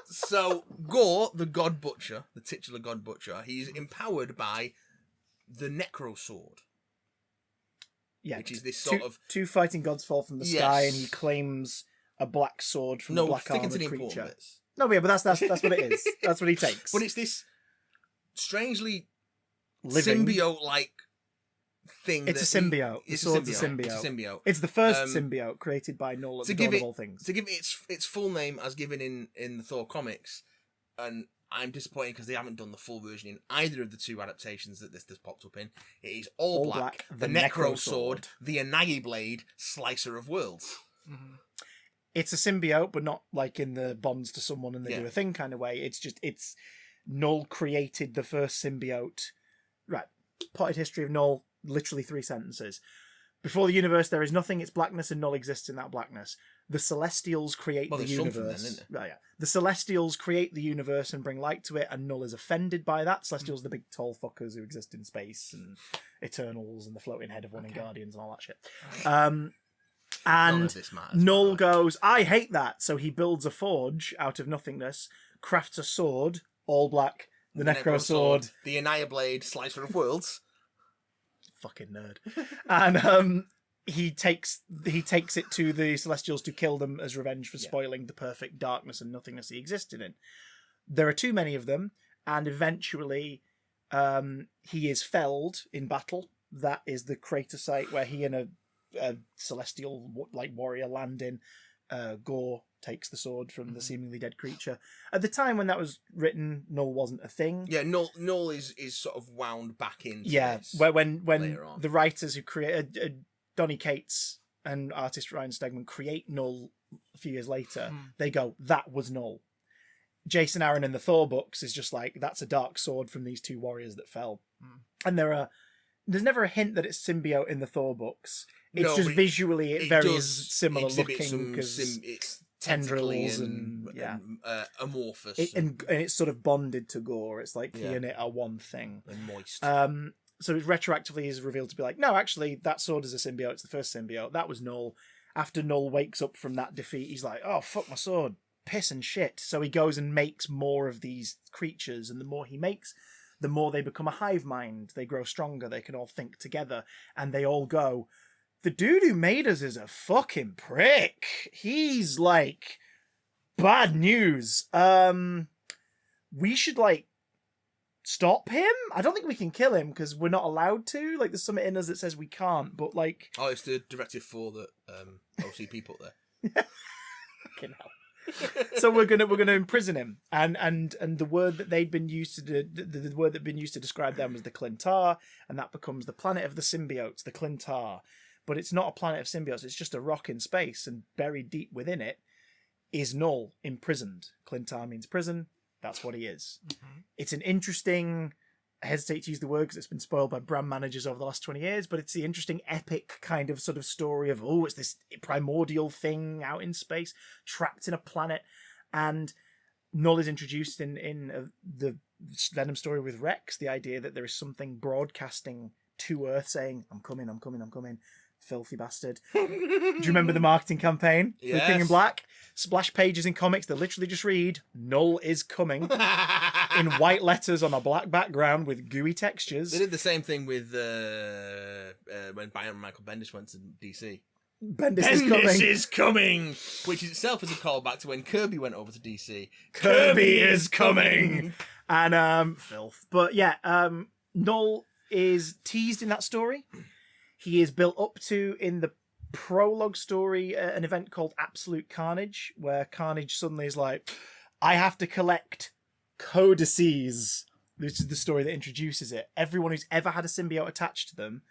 So Gore, the God Butcher, the titular God Butcher, he's empowered by the Necro Sword, Yeah, which is this sort of two fighting gods fall from the sky, Yes. and he claims a black sword from a no. black Stick armored into the important creature. bits. No, yeah, but that's what it is. That's what he takes. But it's this strangely Living. symbiote-like thing. It's that a symbiote. The It's sword's a a symbiote. symbiote. It's a symbiote. It's the first Um, symbiote created by Null at to the give dawn it of all things. to give it its full name as given in the Thor comics, and I'm disappointed because they haven't done the full version in either of the two adaptations that this popped up in. It is all black, the Necro Sword, the Anagi Blade, Slicer of Worlds. Mm-hmm. It's a symbiote, but not like in the bonds to someone and they Yeah. do a thing kind of way. It's Null created the first symbiote. Right. Potted history of Null, literally 3 sentences. Before the universe, there is nothing. Its blackness and Null exists in that blackness. The Celestials create Well, the there's something universe. then, isn't Right, yeah. The Celestials create the universe and bring light to it, and Null is offended by that. Celestials, the big tall fuckers who exist in space, and Eternals, and the floating head of one in Guardians, and all that shit. None And of this matters, Null by the way. goes, I hate that. So he builds a forge out of nothingness, crafts a sword, all black, the Necro sword. the Anaya Blade, Slicer of Worlds. Fucking nerd. And he takes it to the Celestials to kill them as revenge for Yeah. spoiling the perfect darkness and nothingness he existed in. There are too many of them, and eventually he is felled in battle. That is the crater site where he and a celestial warrior land in. Gore takes the sword from the seemingly dead creature. At the time when that was written, Null wasn't a thing. Yeah, Null is sort of wound back into Yeah, this when later on. the writers who created Donny Cates and artist Ryan Stegman create Null a few years later, they go, that was Null. Jason Aaron in the Thor books is just like, that's a dark sword from these two warriors that fell. And there's never a hint that it's symbiote in the Thor books. It's No, just but visually it very does similar exhibit looking some because it's tendrils tentacly and- yeah. amorphous and it's sort of bonded to Gore. It's like he Yeah. and it are one thing. and moist. So it retroactively is revealed to be like, no, actually, that sword is a symbiote. It's the first symbiote. That was Null. After Null wakes up from that defeat, he's like, oh, fuck my sword. Piss and shit. So he goes and makes more of these creatures. And the more he makes, the more they become a hive mind. They grow stronger. They can all think together. And they all go, the dude who made us is a fucking prick. He's like bad news. We should stop him. I don't think we can kill him because we're not allowed to. Like, there's something in us that says we can't. But Oh, it's the directive for the OCP put there. fucking hell. So we're gonna imprison him, and the word that they'd been used to the word that had been used to describe them was the Clintar, and that becomes the planet of the symbiotes, the Clintar. But it's not a planet of symbiotes; it's just a rock in space, and buried deep within it is Null, imprisoned. Clintar means prison. That's what he is. Mm-hmm. It's an interesting. I hesitate to use the word because it's been spoiled by brand managers over the last 20 years, but it's the interesting epic kind of sort of story of, it's this primordial thing out in space, trapped in a planet, and Null is introduced in the Venom story with Rex, the idea that there is something broadcasting to Earth saying, I'm coming, I'm coming, I'm coming. Filthy bastard. Do you remember the marketing campaign for Yes. King in Black? Splash pages in comics that literally just read, Null is coming, in white letters on a black background with gooey textures. They did the same thing with when Michael Bendis went to DC. Bendis is coming, which itself is a callback to when Kirby went over to DC. Kirby is coming. And filth. But yeah, Null is teased in that story. He is built up to, in the prologue story, an event called Absolute Carnage, where Carnage suddenly is like, I have to collect codices. This is the story that introduces it. Everyone who's ever had a symbiote attached to them,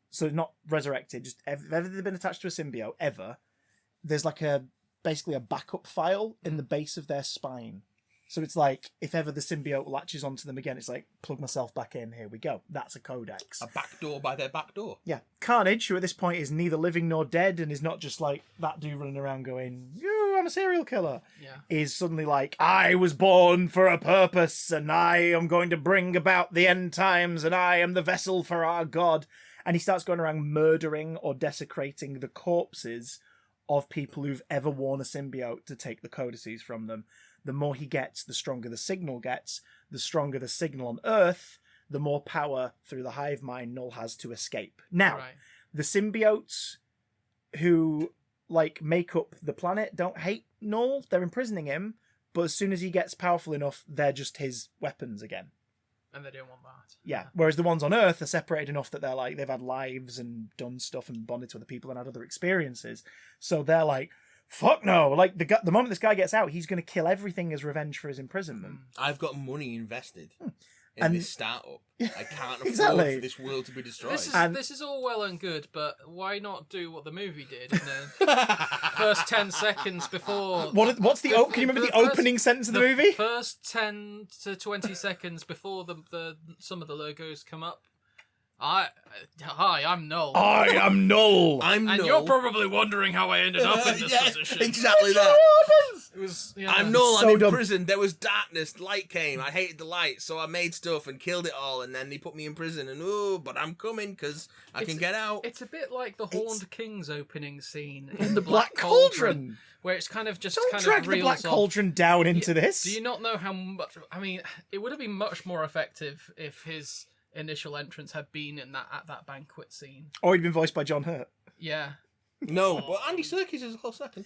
so not resurrected, just ever they've been attached to a symbiote, ever, there's like basically a backup file in the base of their spine. So it's like, if ever the symbiote latches onto them again, it's like, plug myself back in, here we go. That's a codex. A back door by their back door. Yeah. Carnage, who at this point is neither living nor dead and is not just like that dude running around going, I'm a serial killer, is suddenly like, I was born for a purpose and I am going to bring about the end times and I am the vessel for our God. And he starts going around murdering or desecrating the corpses of people who've ever worn a symbiote to take the codices from them. The more he gets, the stronger the signal gets. The stronger the signal on Earth, the more power through the hive mind Null has to escape. Now, the symbiotes who make up the planet don't hate Null. They're imprisoning him, but as soon as he gets powerful enough, they're just his weapons again. And they don't want that. Yeah. Whereas the ones on Earth are separated enough that they're like, they've had lives and done stuff and bonded to other people and had other experiences. So they're like, fuck no. Like, the moment this guy gets out, he's going to kill everything as revenge for his imprisonment. I've got money invested in this startup. I can't afford Exactly. for this world to be destroyed. This is all well and good, but why not do what the movie did in the first 10 seconds before... What's the... Can you remember the opening sentence of the movie? First 10 to 20 seconds before some of the logos come up. Hi, I'm Null. I am Null. I'm and Null. You're probably wondering how I ended up in this position. Exactly that. It was, I'm Null. So I'm in dumb. prison. There was darkness. Light came. I hated the light, so I made stuff and killed it all. And then they put me in prison. And but I'm coming because I can get out. It's a bit like the Horned King's opening scene in the Black Cauldron, where it's kind of just Don't kind drag of the reels Black off. Cauldron down into this. Do you not know how much? I mean, it would have been much more effective if his initial entrance had been at that banquet scene. Or he'd been voiced by John Hurt. Yeah. No, but Andy Serkis is a close second.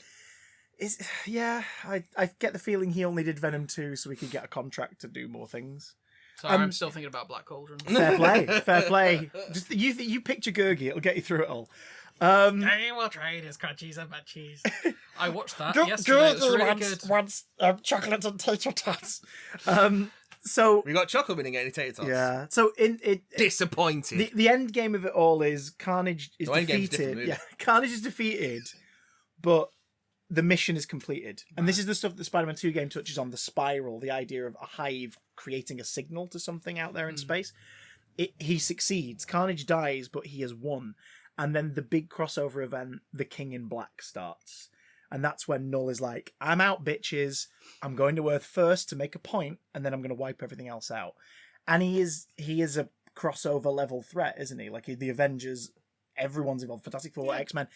I get the feeling he only did Venom 2 so he could get a contract to do more things. Sorry, I'm still thinking about Black Cauldron. Fair play. Just you picture Gurgi, it'll get you through it all. I will trade his crunchies and munchies. I watched that yesterday. It was really good. Wants chocolate and tater tots. So We got chocolate, we didn't get any tater tots. yeah. So Disappointed. the end game of it all is Carnage is The end game's defeated. different, Yeah, Carnage is defeated, but the mission is completed. And this is the stuff that the Spider-Man 2 game touches on, the spiral, the idea of a hive creating a signal to something out there in space. He succeeds. Carnage dies, but he has won. And then the big crossover event, The King in Black, starts. And that's when Null is like, I'm out, bitches. I'm going to Earth first to make a point, and then I'm going to wipe everything else out. And he is a crossover level threat, isn't he? Like, the Avengers, everyone's involved. Fantastic Four, X-Men.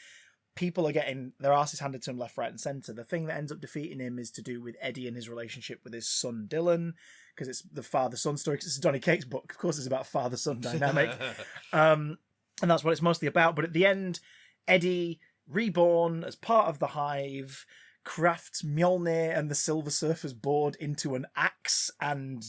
People are getting their asses handed to him left, right, and centre. The thing that ends up defeating him is to do with Eddie and his relationship with his son Dylan, because it's the father-son story. Because it's Donny Cates' book, of course, it's about father-son dynamic, and that's what it's mostly about. But at the end, Eddie, reborn as part of the Hive, crafts Mjolnir and the Silver Surfer's board into an axe and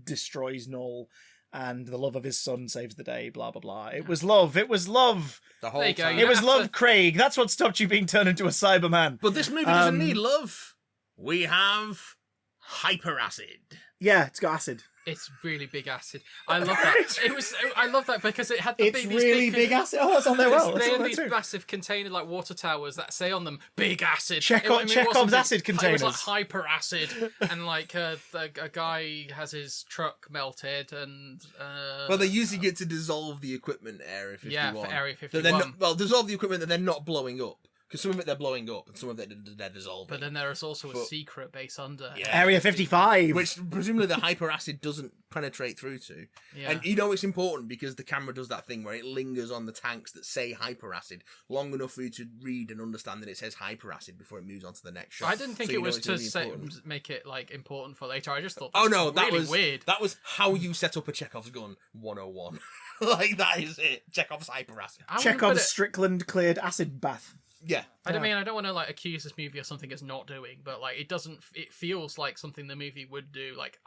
destroys Null. And the love of his son saves the day, blah, blah, blah. It was love. It was love. The whole There you go, time. you It was have love, to- Craig. That's what stopped you being turned into a Cyberman. But this movie doesn't need love. we have hyperacid. Yeah, it's got acid. It's really big acid. I love that. I love that because it had the It's really big acid. Oh, that's on there well. They That's on had there these too. massive container like water towers that say on them "big acid." Chekhov's it wasn't acid It containers. was like hyper acid, and like a guy has his truck melted, and Well, they're using it to dissolve the equipment Area 51. yeah, for Area So 51. they're not, dissolve the equipment that they're not blowing up. Because some of it they're blowing up and some of it they're dissolving. But then there is also a secret base under. Yeah. Area 55. Which presumably the hyperacid doesn't penetrate through to. Yeah. And you know it's important because the camera does that thing where it lingers on the tanks that say hyperacid long enough for you to read and understand that it says hyperacid before it moves on to the next shot. I didn't think So it you know was it's to really say, important. make it like important for later. I just thought Oh that's no, that really was weird. That was how you set up a Chekhov's gun 101. Like that is it. Chekhov's hyperacid. I wouldn't put Chekhov's it- Strickland cleared acid bath. Yeah. I don't want to like accuse this movie of something it's not doing, but like it feels like something the movie would do. Like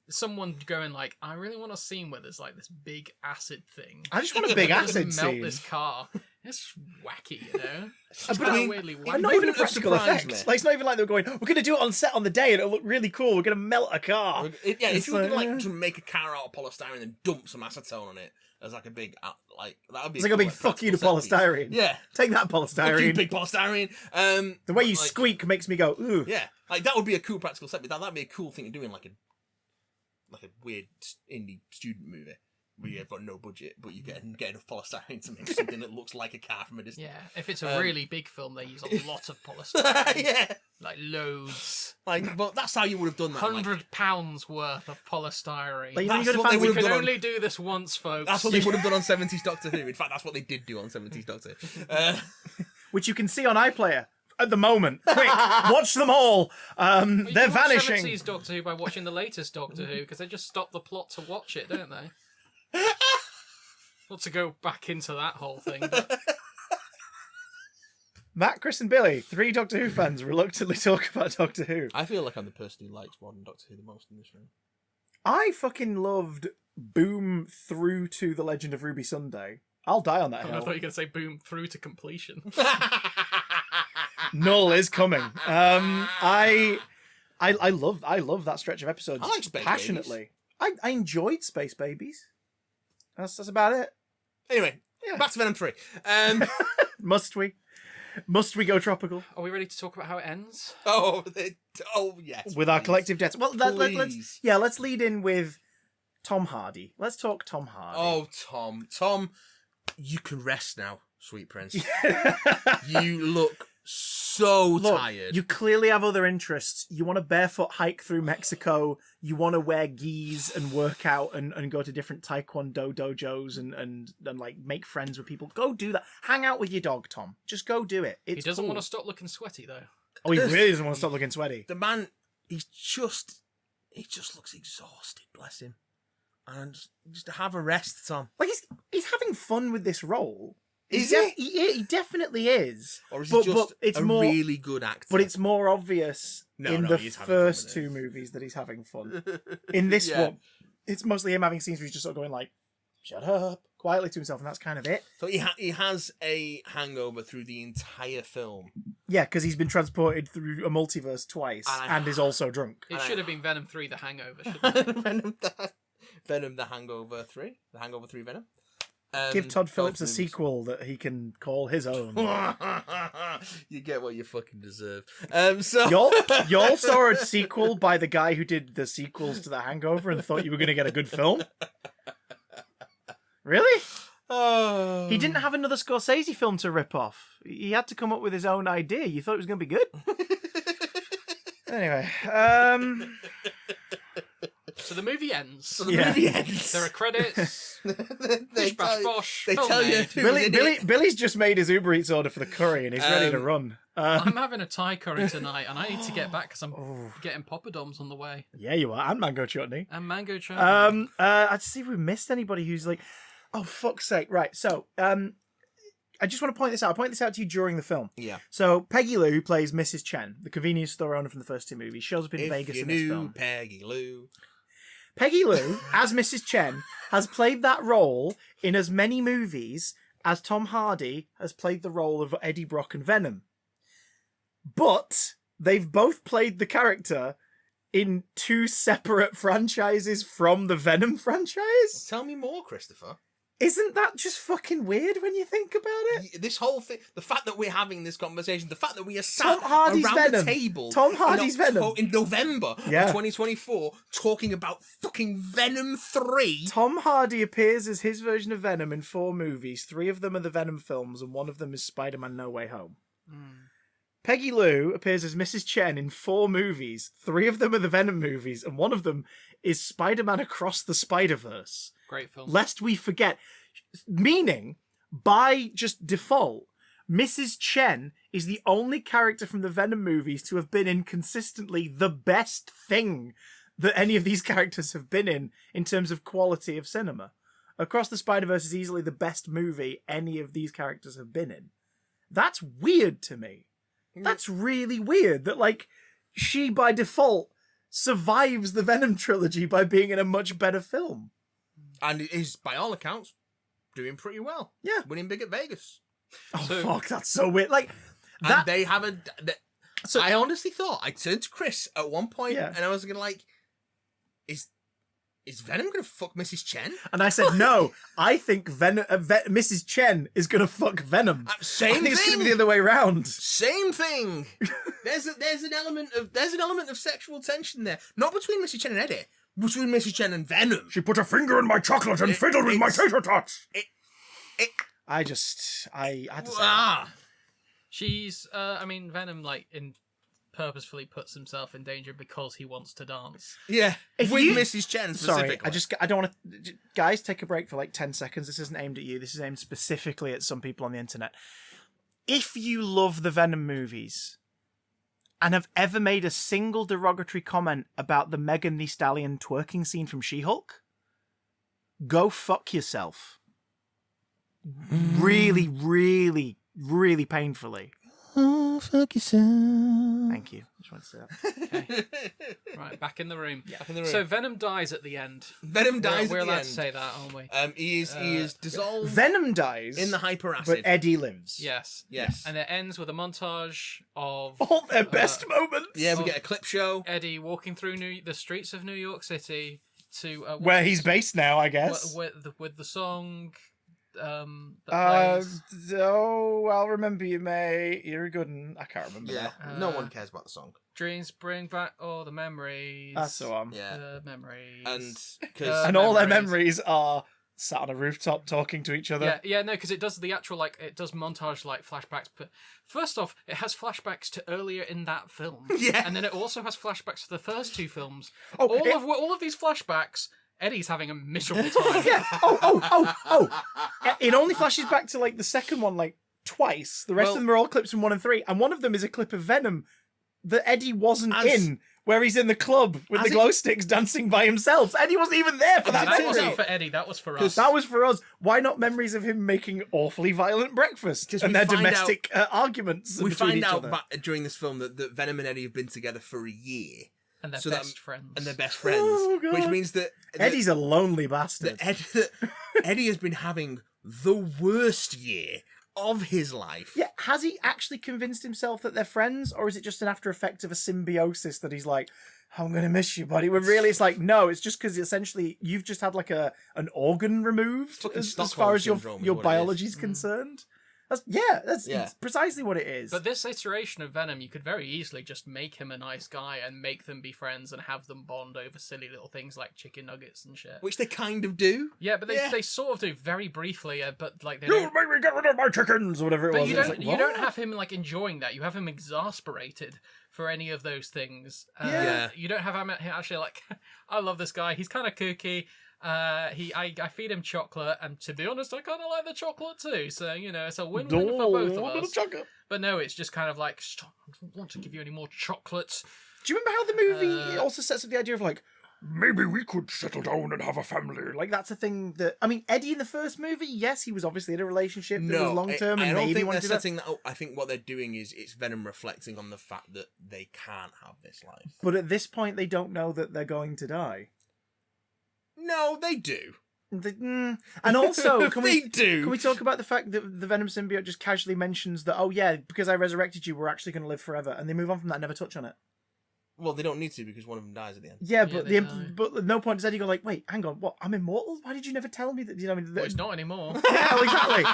someone going like, I really want a scene where there's like this big acid thing. I just want a big It doesn't acid melt scene. this car. It's wacky, you know. But I mean, weirdly And wacky. not even a wouldn't have practical surprised effect. me. Like, it's not even like they were going, we're going to do it on set on the day and it'll look really cool. We're going to melt a car. If It's you were like, gonna to make a car out of polystyrene and dump some acetone on it as like a big that would be It's like a big fuck you to polystyrene. Yeah. Take that, Fuck you, polystyrene. big polystyrene. The way you like, squeak makes me go, ooh. Yeah, like that would be a cool practical set. But that'd be a cool thing to do in like a weird indie student movie where you've got no budget, but you get enough polystyrene to make something that looks like a car from a distance. Yeah, if it's a really big film, they use a lot of polystyrene. Yeah, Like loads. like, but that's how you would have done that. Like, £100 worth of polystyrene. Like, you know, you That's go to what they fancy would've We can done on- only do this once, folks. that's what they would have done on 70s Doctor Who. In fact, that's what they did do on 70s Doctor Who. which you can see on iPlayer at the moment. Quick, watch them all. You They're can watch vanishing. 70s Doctor Who by watching the latest Doctor Who, because they just stop the plot to watch it, don't they? Not to go back into that whole thing. But Matt, Chris, and Billy, 3 Doctor Who fans, reluctantly talk about Doctor Who. I feel like I'm the person who likes modern Doctor Who the most in this room. I fucking loved Boom through to The Legend of Ruby Sunday. I'll die on that I hill. thought you were going to say boom through to completion. Null is coming. I love that stretch of episodes. I like Space passionately. I enjoyed Space Babies. That's about it. Anyway, Yeah. back to Venom 3. Must we? Must we go tropical Are we ready to talk about how it ends? Yes. with our please. collective deaths? Well, Please. let's lead in with Tom Hardy. Let's talk Tom Hardy. Oh, Tom, you can rest now, sweet prince. You look so Look, tired. you clearly have other interests. You want to barefoot hike through Mexico. You want to wear gis and work out and go to different taekwondo dojos and like make friends with people. Go do that. Hang out with your dog, Tom. Just go do it. It's He doesn't cool. want to stop looking sweaty, though. Oh, he really doesn't want to stop looking sweaty. The man, he just looks exhausted. Bless him. And just to have a rest, Tom. Like he's having fun with this role. Is he? He definitely is. Or is But- he just but it's a more- really good actor? But it's more obvious No, in no, the he is having fun first with 2 it. movies that he's having fun. In this Yeah. one, it's mostly him having scenes where he's just sort of going like, "Shut up," quietly to himself, and that's kind of it. So he has a hangover through the entire film. Yeah, because he's been transported through a multiverse twice and is also drunk. It should have been Venom 3 The Hangover, shouldn't it? Venom the Hangover 3. The Hangover 3 Venom. Give Todd Phillips a both movies. sequel that he can call his own. You get what you fucking deserve. Y'all saw a sequel by the guy who did the sequels to The Hangover and thought you were going to get a good film? Really? Oh. He didn't have another Scorsese film to rip off. He had to come up with his own idea. You thought it was going to be good? Anyway, So the movie ends. So the Yeah. movie ends. There are credits. they Bish bash tell, bosh. they film tell you made. who's in it. Billy's just made his Uber Eats order for the curry and he's ready to run. I'm having a Thai curry tonight, and I need to get back because I'm Oh. getting poppadoms on the way. Yeah, you are. And mango chutney. And mango chutney. I'd see if we missed anybody who's like, oh, fuck's sake. Right, so, I just want to point this out. I point this out to you during the film. Yeah. So, Peggy Lou, who plays Mrs. Chen, the convenience store owner from the first 2 movies, shows up in If Vegas you in this knew film. Peggy Lou. Peggy Lou, as Mrs. Chen, has played that role in as many movies as Tom Hardy has played the role of Eddie Brock and Venom. But they've both played the character in 2 separate franchises from the Venom franchise. Tell me more, Christopher. Isn't that just fucking weird when you think about it? This whole thing, the fact that we're having this conversation, the fact that we are Tom sat Hardy's around Venom. the table Tom Hardy's Venom. in November of Yeah. 2024 talking about fucking Venom 3. Tom Hardy appears as his version of Venom in 4 movies. 3 of them are the Venom films, and 1 of them is Spider-Man No Way Home. Peggy Lou appears as Mrs. Chen in 4 movies. 3 of them are the Venom movies, and 1 of them is Spider-Man Across the Spider-Verse. Great film. Lest we forget. Meaning, by just default, Mrs. Chen is the only character from the Venom movies to have been in consistently the best thing that any of these characters have been in terms of quality of cinema. Across the Spider-Verse is easily the best movie any of these characters have been in. That's weird to me. That's really weird that, like, she by default survives the Venom trilogy by being in a much better film. And it is, by all accounts, doing pretty well. Yeah. Winning big at Vegas. Oh, So- fuck, that's so weird. Like, And that... they have So- I honestly thought, I turned to Chris at one point Yeah. and I was going to like, is Venom going to fuck Mrs. Chen? And I said, no, I think Mrs. Chen is going to fuck Venom. Same I think it's going to thing. be the other way around. Same thing. There's an element of sexual tension there, not between Mrs. Chen and Eddie, between Mrs. Chen and Venom. She put a finger in my chocolate and fiddled with my it's- tater tots. I I had to say that. Ah, She's, Venom, purposefully puts himself in danger because he wants to dance. yeah, If with you- Mrs. Chen Sorry, specifically. I don't want to... Guys, take a break for like 10 seconds. This isn't aimed at you. This is aimed specifically at some people on the internet. If you love the Venom movies and have ever made a single derogatory comment about the Megan Thee Stallion twerking scene from She-Hulk, go fuck yourself. Really, really, really painfully. Oh, fuck yourself. Thank you. Just wanted to say that. Right, back in the room. Back in the room. So Venom dies at the end. Venom dies We're at the allowed end. to say that, aren't we? He is dissolved Venom dies, in the hyper acid. but Eddie lives. Yes. Yes. And it ends with a montage of All their best moments. Yeah, we get a clip show. Eddie walking through the streets of New York City to Where he's based now, I guess. with the song that plays. I'll remember you, mate. You're a good one. I can't remember Yeah, now. no one cares about the song. Dreams bring back all the memories. That's the one. Yeah, The memories. and because And all their memories. memories are sat on a rooftop talking to each other. Yeah, no, because it does the actual it does montage flashbacks. But first off, it has flashbacks to earlier in that film. Yeah. and then it also has flashbacks to the first 2 films. Oh, all of these flashbacks, Eddie's having a miserable time. Yeah. It only flashes back to like the second one like twice. The rest of them are all clips from 1 and 3, and one of them is a clip of Venom that Eddie wasn't in, where he's in the club with the glow sticks dancing by himself. Eddie wasn't even there for that. That too. wasn't for Eddie. That was for us. That was for us. Why not memories of him making awfully violent breakfast and we their find domestic arguments we between find each out other? during this film that Venom and Eddie have been together for a year. And they're So best friends. And they're best friends, Oh, God. which means that Eddie's a lonely bastard. that Eddie has been having the worst year of his life. Yeah, has he actually convinced himself that they're friends, or is it just an after effect of a symbiosis that he's like, I'm gonna miss you, buddy? When really it's like, no, it's just because essentially you've just had like an organ removed Fucking as Stockholm far as syndrome is your what it biology's is. concerned. That's Yeah. it's precisely what it is. But this iteration of Venom, you could very easily just make him a nice guy and make them be friends and have them bond over silly little things like chicken nuggets and shit. Which they kind of do. Yeah, but Yeah. they sort of do very briefly, but like they You don't. make me get rid of my chickens, or whatever it But was. you It was don't like, you don't what? have him like enjoying that. You have him exasperated for any of those things. Yeah. You don't have him actually like, I love this guy. He's kind of kooky. I feed him chocolate, and to be honest, I kind of like the chocolate too. So it's a win-win for both a bit of us. chocolate. But no, it's just kind of like, stop! I don't want to give you any more chocolate. Do you remember how the movie also sets up the idea of like, maybe we could settle down and have a family? Like that's a thing that Eddie in the first movie, yes, he was obviously in a relationship that was long term, I and don't maybe think wanted they're to do that. setting that up. I think what they're doing is it's Venom reflecting on the fact that they can't have this life. But at this point, they don't know that they're going to die. No, they do. And also, can They we do. Can we talk about the fact that the Venom symbiote just casually mentions that, oh yeah, because I resurrected you, we're actually going to live forever, and they move on from that, and never touch on it. Well, they don't need to because one of them dies at the end. Yeah, Yeah, but they die. but at no point does Eddie go like, wait, hang on, what? I'm immortal? Why did you never tell me that? You know, what I mean, Well, it's not anymore. Yeah, exactly.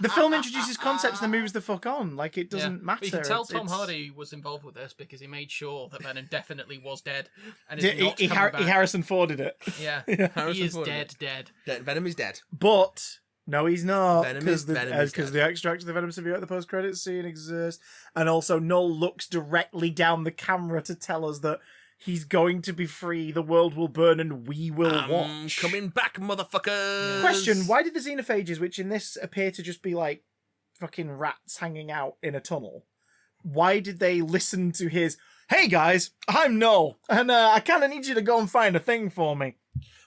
The film introduces concepts and then moves the fuck on. Like, it doesn't matter. But you can tell It's- Tom Hardy was involved with this because he made sure that Venom definitely was dead and Yeah, is not he coming back. Harrison Forded it. Yeah, Harrison he is Ford dead. Venom is dead. But no, he's not, Venom because is dead. the extract of the Venom symbiote at the post-credits scene exists, and also Noel looks directly down the camera to tell us that he's going to be free, the world will burn, and we will watch. Coming back, motherfuckers. Question: why did the xenophages, which in this appear to just be like fucking rats hanging out in a tunnel, why did they listen to his? Hey guys, I'm Noel, and I kind of need you to go and find a thing for me.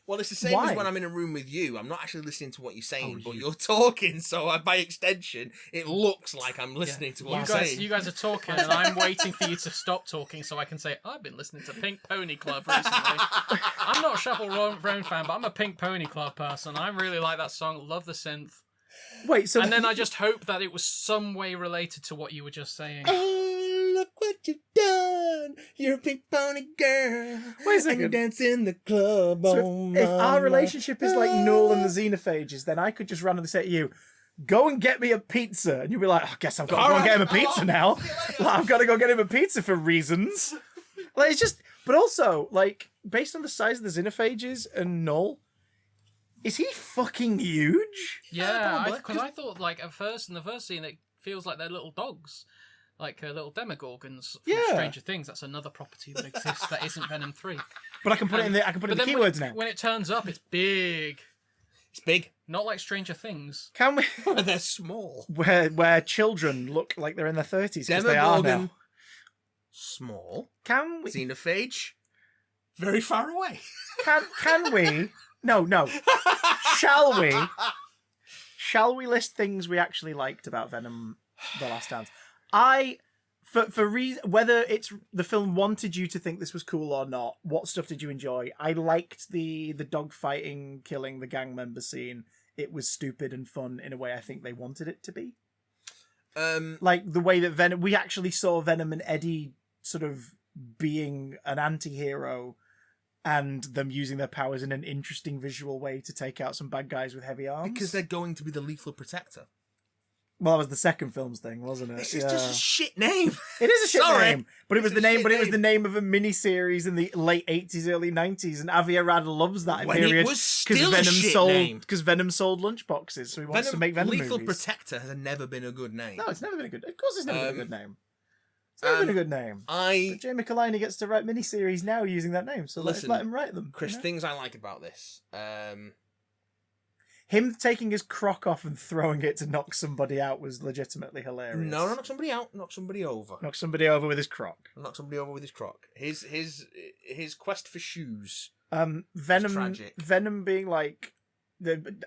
Well, it's the same Why? as when I'm in a room with you. I'm not actually listening to what you're saying, but you- you're talking, so by extension, it looks like I'm listening to what you're saying. You guys are talking, and I'm waiting for you to stop talking so I can say, I've been listening to Pink Pony Club recently. I'm not a Chappell Roan fan, but I'm a Pink Pony Club person. I really like that song, love the synth. Wait, so And then I just hope that it was some way related to what you were just saying. Oh, look what you've done. You're a pink pony girl. Wait a second. And you dance in the club. So if our relationship is like Noel and the xenophages, then I could just randomly say to you, go and get me a pizza. And you'd be like, I guess I've got to go and get him a pizza now. Like, I've got to go get him a pizza for reasons. Like, it's just, but also, like, based on the size of the xenophages and Noel, is he fucking huge? Yeah, probably, because I thought, like, at first, in the first scene, it feels like they're little dogs. Like little demogorgons from Yeah. Stranger Things. That's another property that exists that isn't Venom 3. But I can put it in the But then keywords now. when it turns up, it's big. It's big. Not like Stranger Things. Can we? They're small. Where children look like they're in their 30s because they are Demogorgon. now. Small. Can we? Xenophage. Very far away. Can we? No. Shall we? Shall we list things we actually liked about Venom: The Last Dance? Whether it's the film wanted you to think this was cool or not, what stuff did you enjoy? I liked the dog fighting, killing the gang member scene. It was stupid and fun in a way I think they wanted it to be. Like the way that Venom, we actually saw Venom and Eddie sort of being an anti-hero and them using their powers in an interesting visual way to take out some bad guys with heavy arms. Because they're going to be the lethal protector. Well, that was the second film's thing, wasn't it? This is just a shit name. It is a shit Sorry. name, but it was It's the a name. shit But it was name. the name of a mini-series in the late 80s, early 90s, and Avi Arad loves that When period it was still a shit sold name. because Venom sold lunchboxes, so he wants to make Venom Lethal movies. Protector has never been a good name. No, it's never been a good. Of course, it's never been a good name. It's never been a good name. But Jay McElhinney gets to write miniseries now using that name, so Listen, let him write them. Chris, you know? things I like about this. Him taking his croc off and throwing it to knock somebody out was legitimately hilarious. No, knock somebody out, knock somebody over. Knock somebody over with his croc. Knock somebody over with his croc. His quest for shoes. Venom. tragic. Venom being like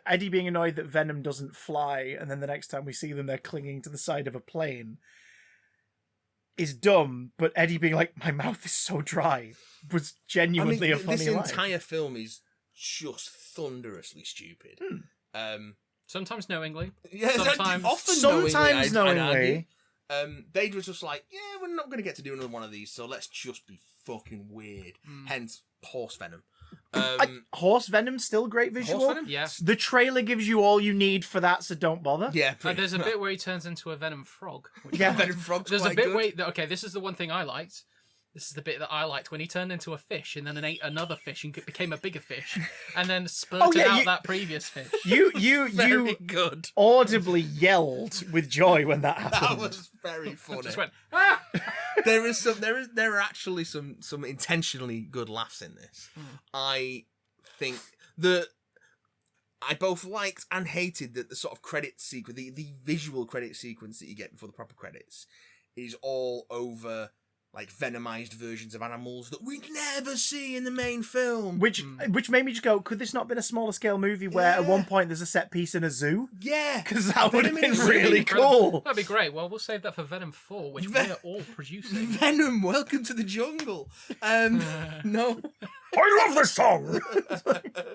Eddie being annoyed that Venom doesn't fly, and then the next time we see them, they're clinging to the side of a plane. Is dumb, but Eddie being like, "My mouth is so dry," was genuinely a funny this line. entire film is just thunderously stupid. Sometimes knowingly. Yeah, Sometimes- often Sometimes knowingly. I'd knowingly. they were just like, yeah, we're not going to get to do another one of these, so let's just be fucking weird. Hence, horse venom. Horse Venom's still great visual. Horse venom? Yeah. The trailer gives you all you need for that, so don't bother. Yeah, There's a bit where he turns into a Venom frog. Which Yeah. I liked. Venom frog's There's a quite bit good. where, okay, this is the one thing I liked. This is the bit that I liked when he turned into a fish and then ate another fish and became a bigger fish and then spurted out that previous fish. You Very good. audibly yelled with joy when that happened. That was very funny. Just went, ah! There are actually some intentionally good laughs in this. I think I both liked and hated that the sort of credit sequence, the visual credit sequence that you get before the proper credits, is all over like venomized versions of animals that we'd never see in the main film. Which made me just go, could this not have been a smaller scale movie where at one point there's a set piece in a zoo? Yeah. Because that would have Venom in been a zoo. really cool. That'd be great. Well, we'll save that for Venom 4, which we're all producing. Venom, welcome to the jungle. No. I love this song!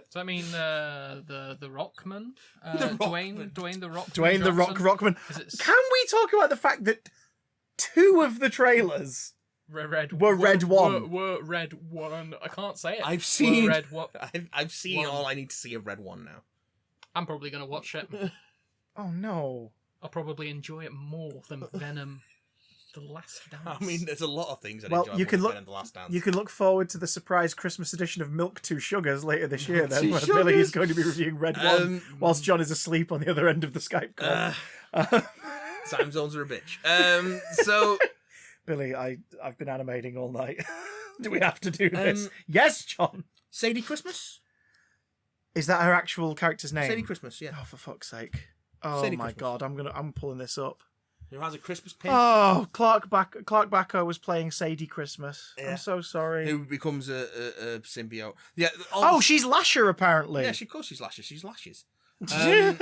So I mean, the Rockman, Dwayne the Rock, Dwayne the Rock Rockman. Is it Can we talk about the fact that 2 of the trailers were red one? Were red one. I can't say it. I've seen Were red one. I've seen One. all I need to see of Red One now. I'm probably gonna watch it. Oh no. I'll probably enjoy it more than Venom: The Last Dance. I mean, there's a lot of things I Well, enjoy. you can look. The Last Dance. You can look forward to the surprise Christmas edition of Milk Two Sugars later this year. Then, Two where Billy is Sugars? going to be reviewing Red One, whilst John is asleep on the other end of the Skype call. Time zones are a bitch. So Billy, I've been animating all night. Do we have to do this? Yes, John. Sadie Christmas. Is that her actual character's name? Sadie Christmas. Yeah. Oh, for fuck's sake! Oh Sadie my Christmas. God, I'm pulling this up. Who has a Christmas pin? Oh, Clark Backer was playing Sadie Christmas. Yeah. I'm so sorry. Who becomes a symbiote? Yeah. Oh, she's Lasher apparently. Yeah, of course she's Lashes. She's Lashes. So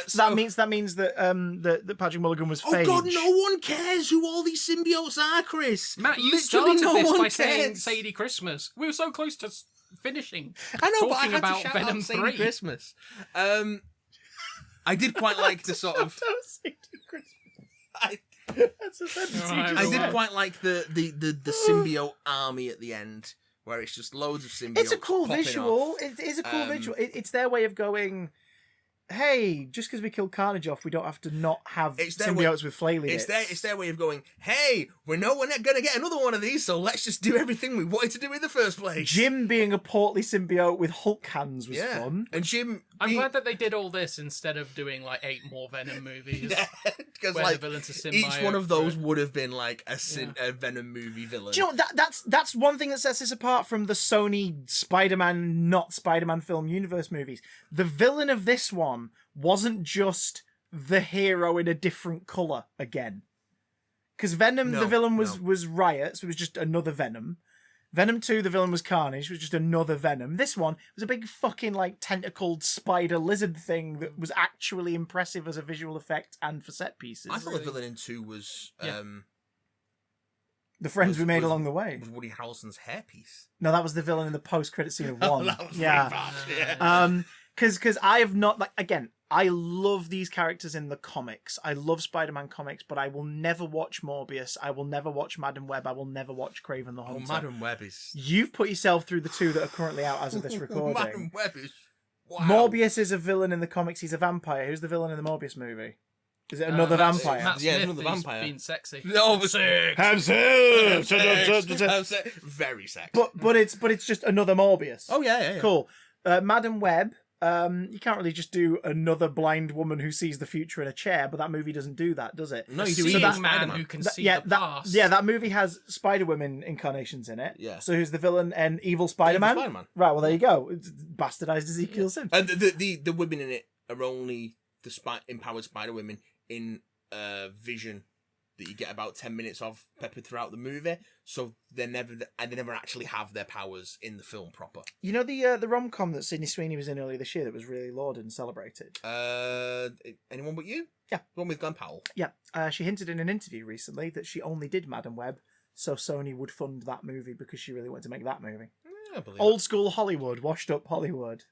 So that means that that Patrick Mulligan was Oh Phage. God, no one cares who all these symbiotes are, Chris. Matt, you Literally started no this one by saying cares. Sadie Christmas. We were so close to finishing. I know, but I talking had about to shout Venom out Sadie 3. Christmas. I did quite like the sort of. That's a sentence you Alright, just I Right. did said. quite like the symbiote army at the end, where it's just loads of symbiotes. It's a cool popping visual. off. It is a cool Um, visual. It's their way of going, hey, just because we killed Carnage off, we don't have to not have It's their symbiotes with flaily It's their way of going, hey, we're not going to get another one of these, so let's just do everything we wanted to do in the first place. Jim being a portly symbiote with Hulk hands was yeah. fun. And Jim. I'm glad that they did all this instead of doing like 8 more Venom movies. Because where like the villain's a symbiote. each one of those would have been like a Venom movie villain. Do you know that's one thing that sets this apart from the Sony Spider-Man, not Spider-Man film universe movies. The villain of this one wasn't just the hero in a different colour again. Because Venom, No, the villain no. was Riot, so it was just another Venom. Venom 2, the villain was Carnage, was just another Venom. This one was a big fucking like tentacled spider lizard thing that was actually impressive as a visual effect and for set pieces. I thought the villain in 2 was Yeah. The friends we made was- along the way. was Woody Harrelson's hairpiece. No, that was the villain in the post-credit scene of Oh, one. that was yeah. pretty bad, yeah. Because I have not, like, again, I love these characters in the comics. I love Spider-Man comics, but I will never watch Morbius. I will never watch Madam Web. I will never watch Kraven the Oh, Hunter. Madam Web is. You've put yourself through the 2 that are currently out as of this Madam recording. Web is. Wow. Morbius is a villain in the comics. He's a vampire. Who's the villain in the Morbius movie? Is it another vampire? Matt Yeah, Smith another is vampire. being sexy. No, Have very sexy. but it's just another Morbius. Oh yeah. Cool. Madam Web, you can't really just do another blind woman who sees the future in a chair, but that movie doesn't do that, does it? No, you do Seeing evil man Spider-Man. who can That- see yeah, the that, past. yeah, that movie has Spider-Woman incarnations in it. Yeah. So who's the villain and Evil Spider-Man? Evil Spider-Man. Right, well, there you go. It's bastardized Ezekiel Sims. And the women in it are only the empowered Spider Women in Vision that you get about 10 minutes of peppered throughout the movie. So they never actually have their powers in the film proper. You know the rom-com that Sydney Sweeney was in earlier this year that was really lauded and celebrated? Anyone but you? Yeah. The one with Glenn Powell. Yeah. She hinted in an interview recently that she only did Madam Web so Sony would fund that movie because she really wanted to make that movie. I believe Old school Hollywood, washed up Hollywood.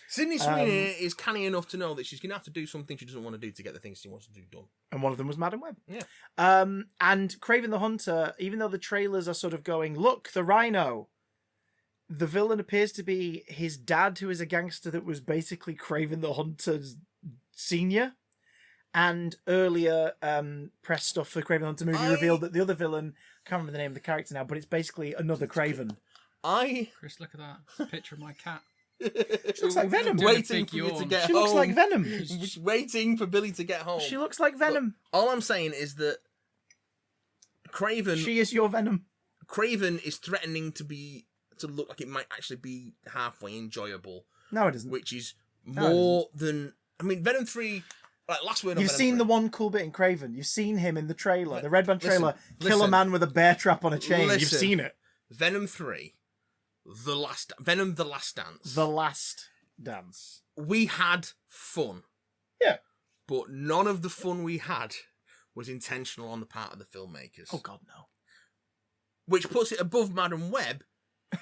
Sydney Sweeney is canny enough to know that she's going to have to do something she doesn't want to do to get the things she wants to do done. And one of them was Madam Web. Yeah. And Kraven the Hunter, even though the trailers are sort of going, look, the Rhino, the villain appears to be his dad, who is a gangster that was basically Kraven the Hunter's senior. And earlier press stuff for Kraven the Hunter movie revealed that the other villain, I can't remember the name of the character now, but it's basically another Kraven. Chris, look at that. It's a picture of my cat. She looks like Venom. Waiting for you to yawn. get She home. looks like Venom. Just waiting for Billy to get home. She looks like Venom. All I'm saying is that Kraven She is your Venom. Kraven is threatening to look like it might actually be halfway enjoyable, No, it isn't. which is No, it more than. I mean, Venom 3 Right, last word on You've Venom seen 3. the one cool bit in Craven. You've seen him in the trailer, the Red Band Listen, trailer, kill a listen. man with a bear trap on a chain. You've Listen. seen it. Venom 3, Venom The Last Dance. The Last Dance. We had fun. Yeah. But none of the fun we had was intentional on the part of the filmmakers. Oh, God, no. Which puts it above Madam Web,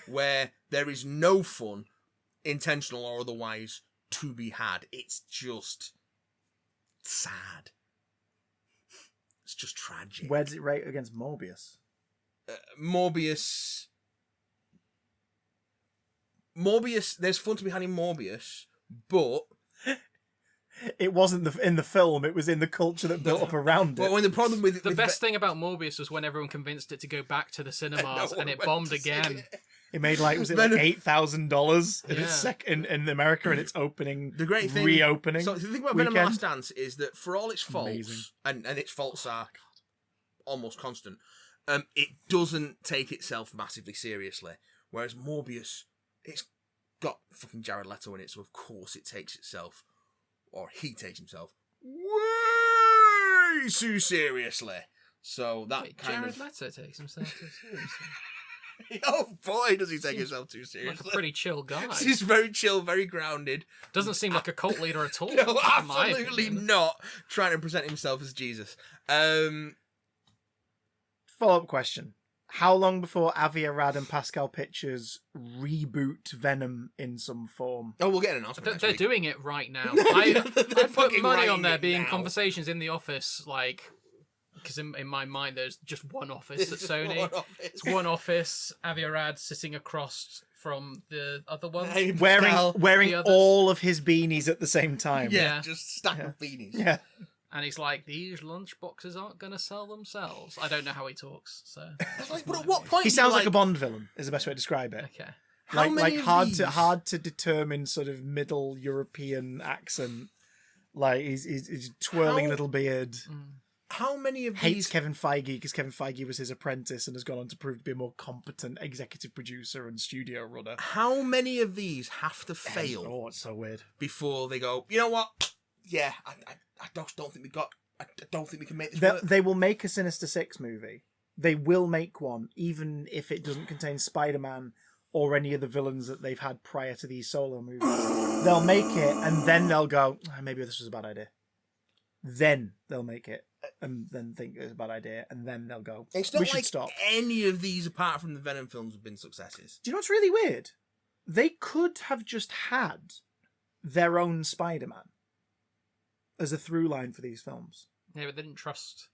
where there is no fun, intentional or otherwise, to be had. It's just sad. It's just tragic. Where does it rate against Morbius? Morbius, there's fun to be had in Morbius, but It wasn't in the film, it was in the culture that built up around it. well, when the problem with The best thing about Morbius was when everyone convinced it to go back to the cinemas and it bombed again. It made like Venom- $8,000 in Yeah. its in America in its opening, the great thing, reopening. So the thing about Venom: The weekend. Last Dance is that for all its faults, Amazing. and its faults are almost constant, it doesn't take itself massively seriously. Whereas Morbius, it's got fucking Jared Leto in it, so of course it takes itself, or he takes himself, way too seriously. So that Wait, kind Jared of Leto takes himself too seriously. oh boy, does he take Seems himself too Like seriously? a pretty chill guy. He's very chill, very grounded. Doesn't seem like a cult leader at all. No, in my absolutely opinion. not trying to present himself as Jesus. Follow-up question. How long before Avi Arad and Pascal Pictures reboot Venom in some form? Oh, we'll get an announcement. next They're week. doing it right now. They're I put fucking money writing on there it being now. conversations in the office, like, because in my mind there's just one office at Sony. One office. It's one office. Avi Arad sitting across from the other one. Hey, Pascal. Wearing the others. all of his beanies at the same time. Yeah, Yeah. just stack of beanies. Yeah. And he's like, these lunch boxes aren't going to sell themselves. I don't know how he talks, so. Like, but at what point? He do you, sounds like a Bond villain, is the best way to describe it. Okay. How many Like of hard these? hard to determine sort of middle European accent. Like he's twirling a How- little beard. How many of Hates these? Kevin Feige because Kevin Feige was his apprentice and has gone on to prove to be a more competent executive producer and studio runner. How many of these have to fail Oh, it's so weird. before they go? You know what? Yeah, I don't think we got. I don't think we can make this They, work. they will make a Sinister Six movie. They will make one, even if it doesn't contain Spider-Man or any of the villains that they've had prior to these solo movies. They'll make it, and then they'll go, "Ah, maybe this was a bad idea." Then they'll make it, and then think it's a bad idea, and then they'll go, It's not "We should like stop." any of these, apart from the Venom films, have been successes. Do you know what's really weird? They could have just had their own Spider-Man as a through line for these films. Yeah, but they didn't trust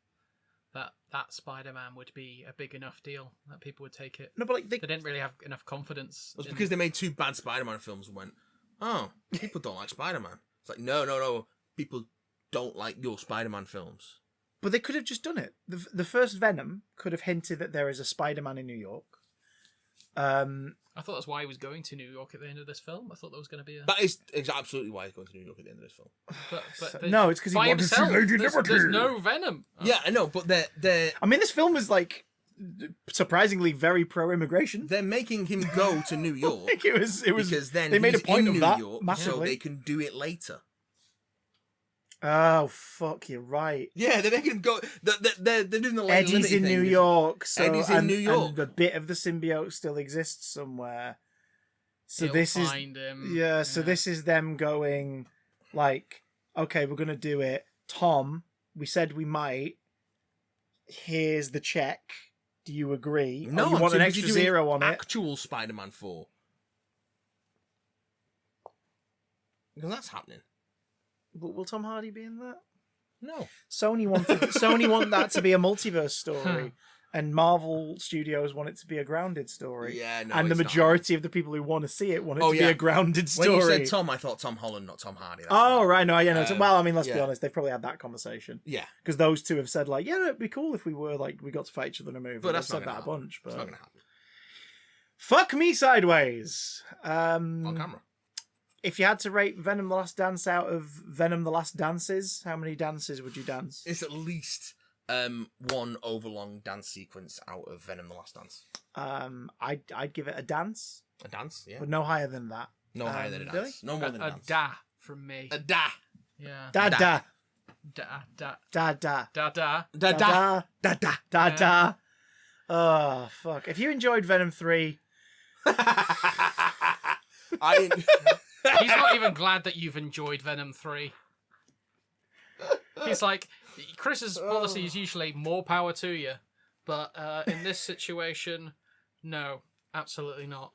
that Spider-Man would be a big enough deal that people would take it. No, but like They didn't really have enough confidence. It's in- because they made two bad Spider-Man films and went, "Oh, people don't like Spider-Man." It's like, no, people don't like your Spider-Man films. But they could have just done it. The first Venom could have hinted that there is a Spider-Man in New York. I thought that's why he was going to New York at the end of this film. I thought there was going to be a. That is absolutely why he's going to New York at the end of this film. But No, it's 'cause he by wanted to see himself, Lady there's Liberty. no Venom. Oh. Yeah, I know, but they're I mean, this film is like surprisingly very pro-immigration. they're making him go to New York Like, it was because then they made a he's point in of New that York, so massively. they can do it later. Oh fuck, you're right. Yeah, they're making him go. They're doing the Lane Eddie's Limity in thing. New York, so Eddie's in and, New York. and the bit of the symbiote still exists somewhere. So He'll this is find him. yeah. So this is them going like, okay, we're gonna do it. Tom, we said we might. Here's the check. Do you agree? No, Oh, you I'm want too an busy extra doing zero on it? Actual Spider-Man 4. Because that's happening. But will Tom Hardy be in that? No. Sony want that to be a multiverse story, and Marvel Studios want it to be a grounded story. Yeah, no. and the it's not. majority of the story want to see it want it Oh, to be yeah. a grounded story. When you said Tom, I thought Tom Holland, not Tom Hardy. That's Oh why. right, no, yeah, no. Well, I mean, let's be yeah. honest. They've probably had that conversation Yeah, because those two have said like, yeah, it'd be cool if we were like we got to fight each other in a movie. but They've that's not said gonna that a happen. bunch. It's But not going to happen fuck me sideways. on camera. If you had to rate Venom: The Last Dance out of Venom: The Last Dances, how many dances would you dance? It's at least one overlong dance sequence out of Venom: The Last Dance. I'd give it a dance, A dance, yeah. but no higher than that. No higher than a Billy? dance. No more than a A dance. da from me. A da. Yeah. Da Da. da. Da da Da da. da da. Da da da da. Da da. Oh, fuck. If you enjoyed Venom 3... I. He's not even glad that you've enjoyed Venom 3. He's like, Chris's policy is usually more power to you, but in this situation, no, absolutely not.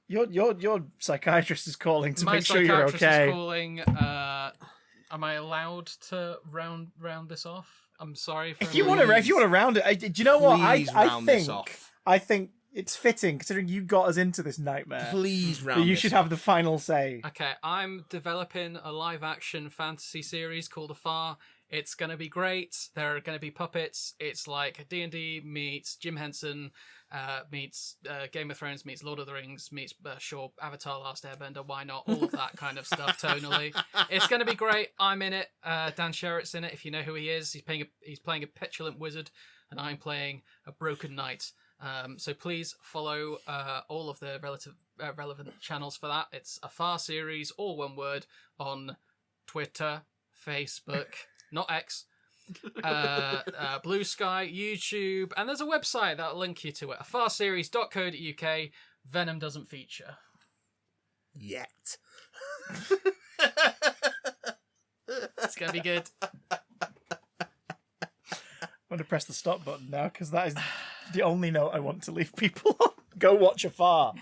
Your psychiatrist is calling to My make sure you're psychiatrist okay. is calling. Am I allowed to round this off? I'm sorry. For If you want to round it, do you know what? Please round this off. I think it's fitting, considering you got us into this nightmare. Please round. That you this should off. have the final say. Okay, I'm developing a live-action fantasy series called Afar. It's gonna be great. There are gonna be puppets. It's like D&D meets Jim Henson, meets Game of Thrones, meets Lord of the Rings, meets Avatar: Last Airbender. Why not? All of that kind of stuff tonally. It's gonna be great. I'm in it. Dan Sherritt's in it. If you know who he is, he's playing a petulant wizard, and I'm playing a broken knight. So please follow all of the relevant channels for that. It's Afar series, all one word, on Twitter, Facebook. Not X, Blue Sky, YouTube, and there's a website that'll link you to it. afarseries.co.uk. Venom doesn't feature. Yet. It's gonna be good. I'm going to press the stop button now, because that is the only note I want to leave people on. Go watch Afar.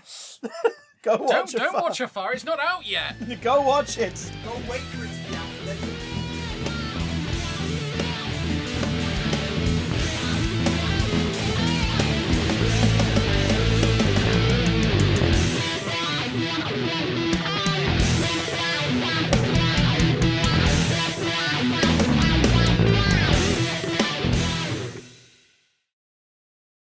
Go watch Afar. Don't watch Afar. It's not out yet. Go watch it. Go wait for it to be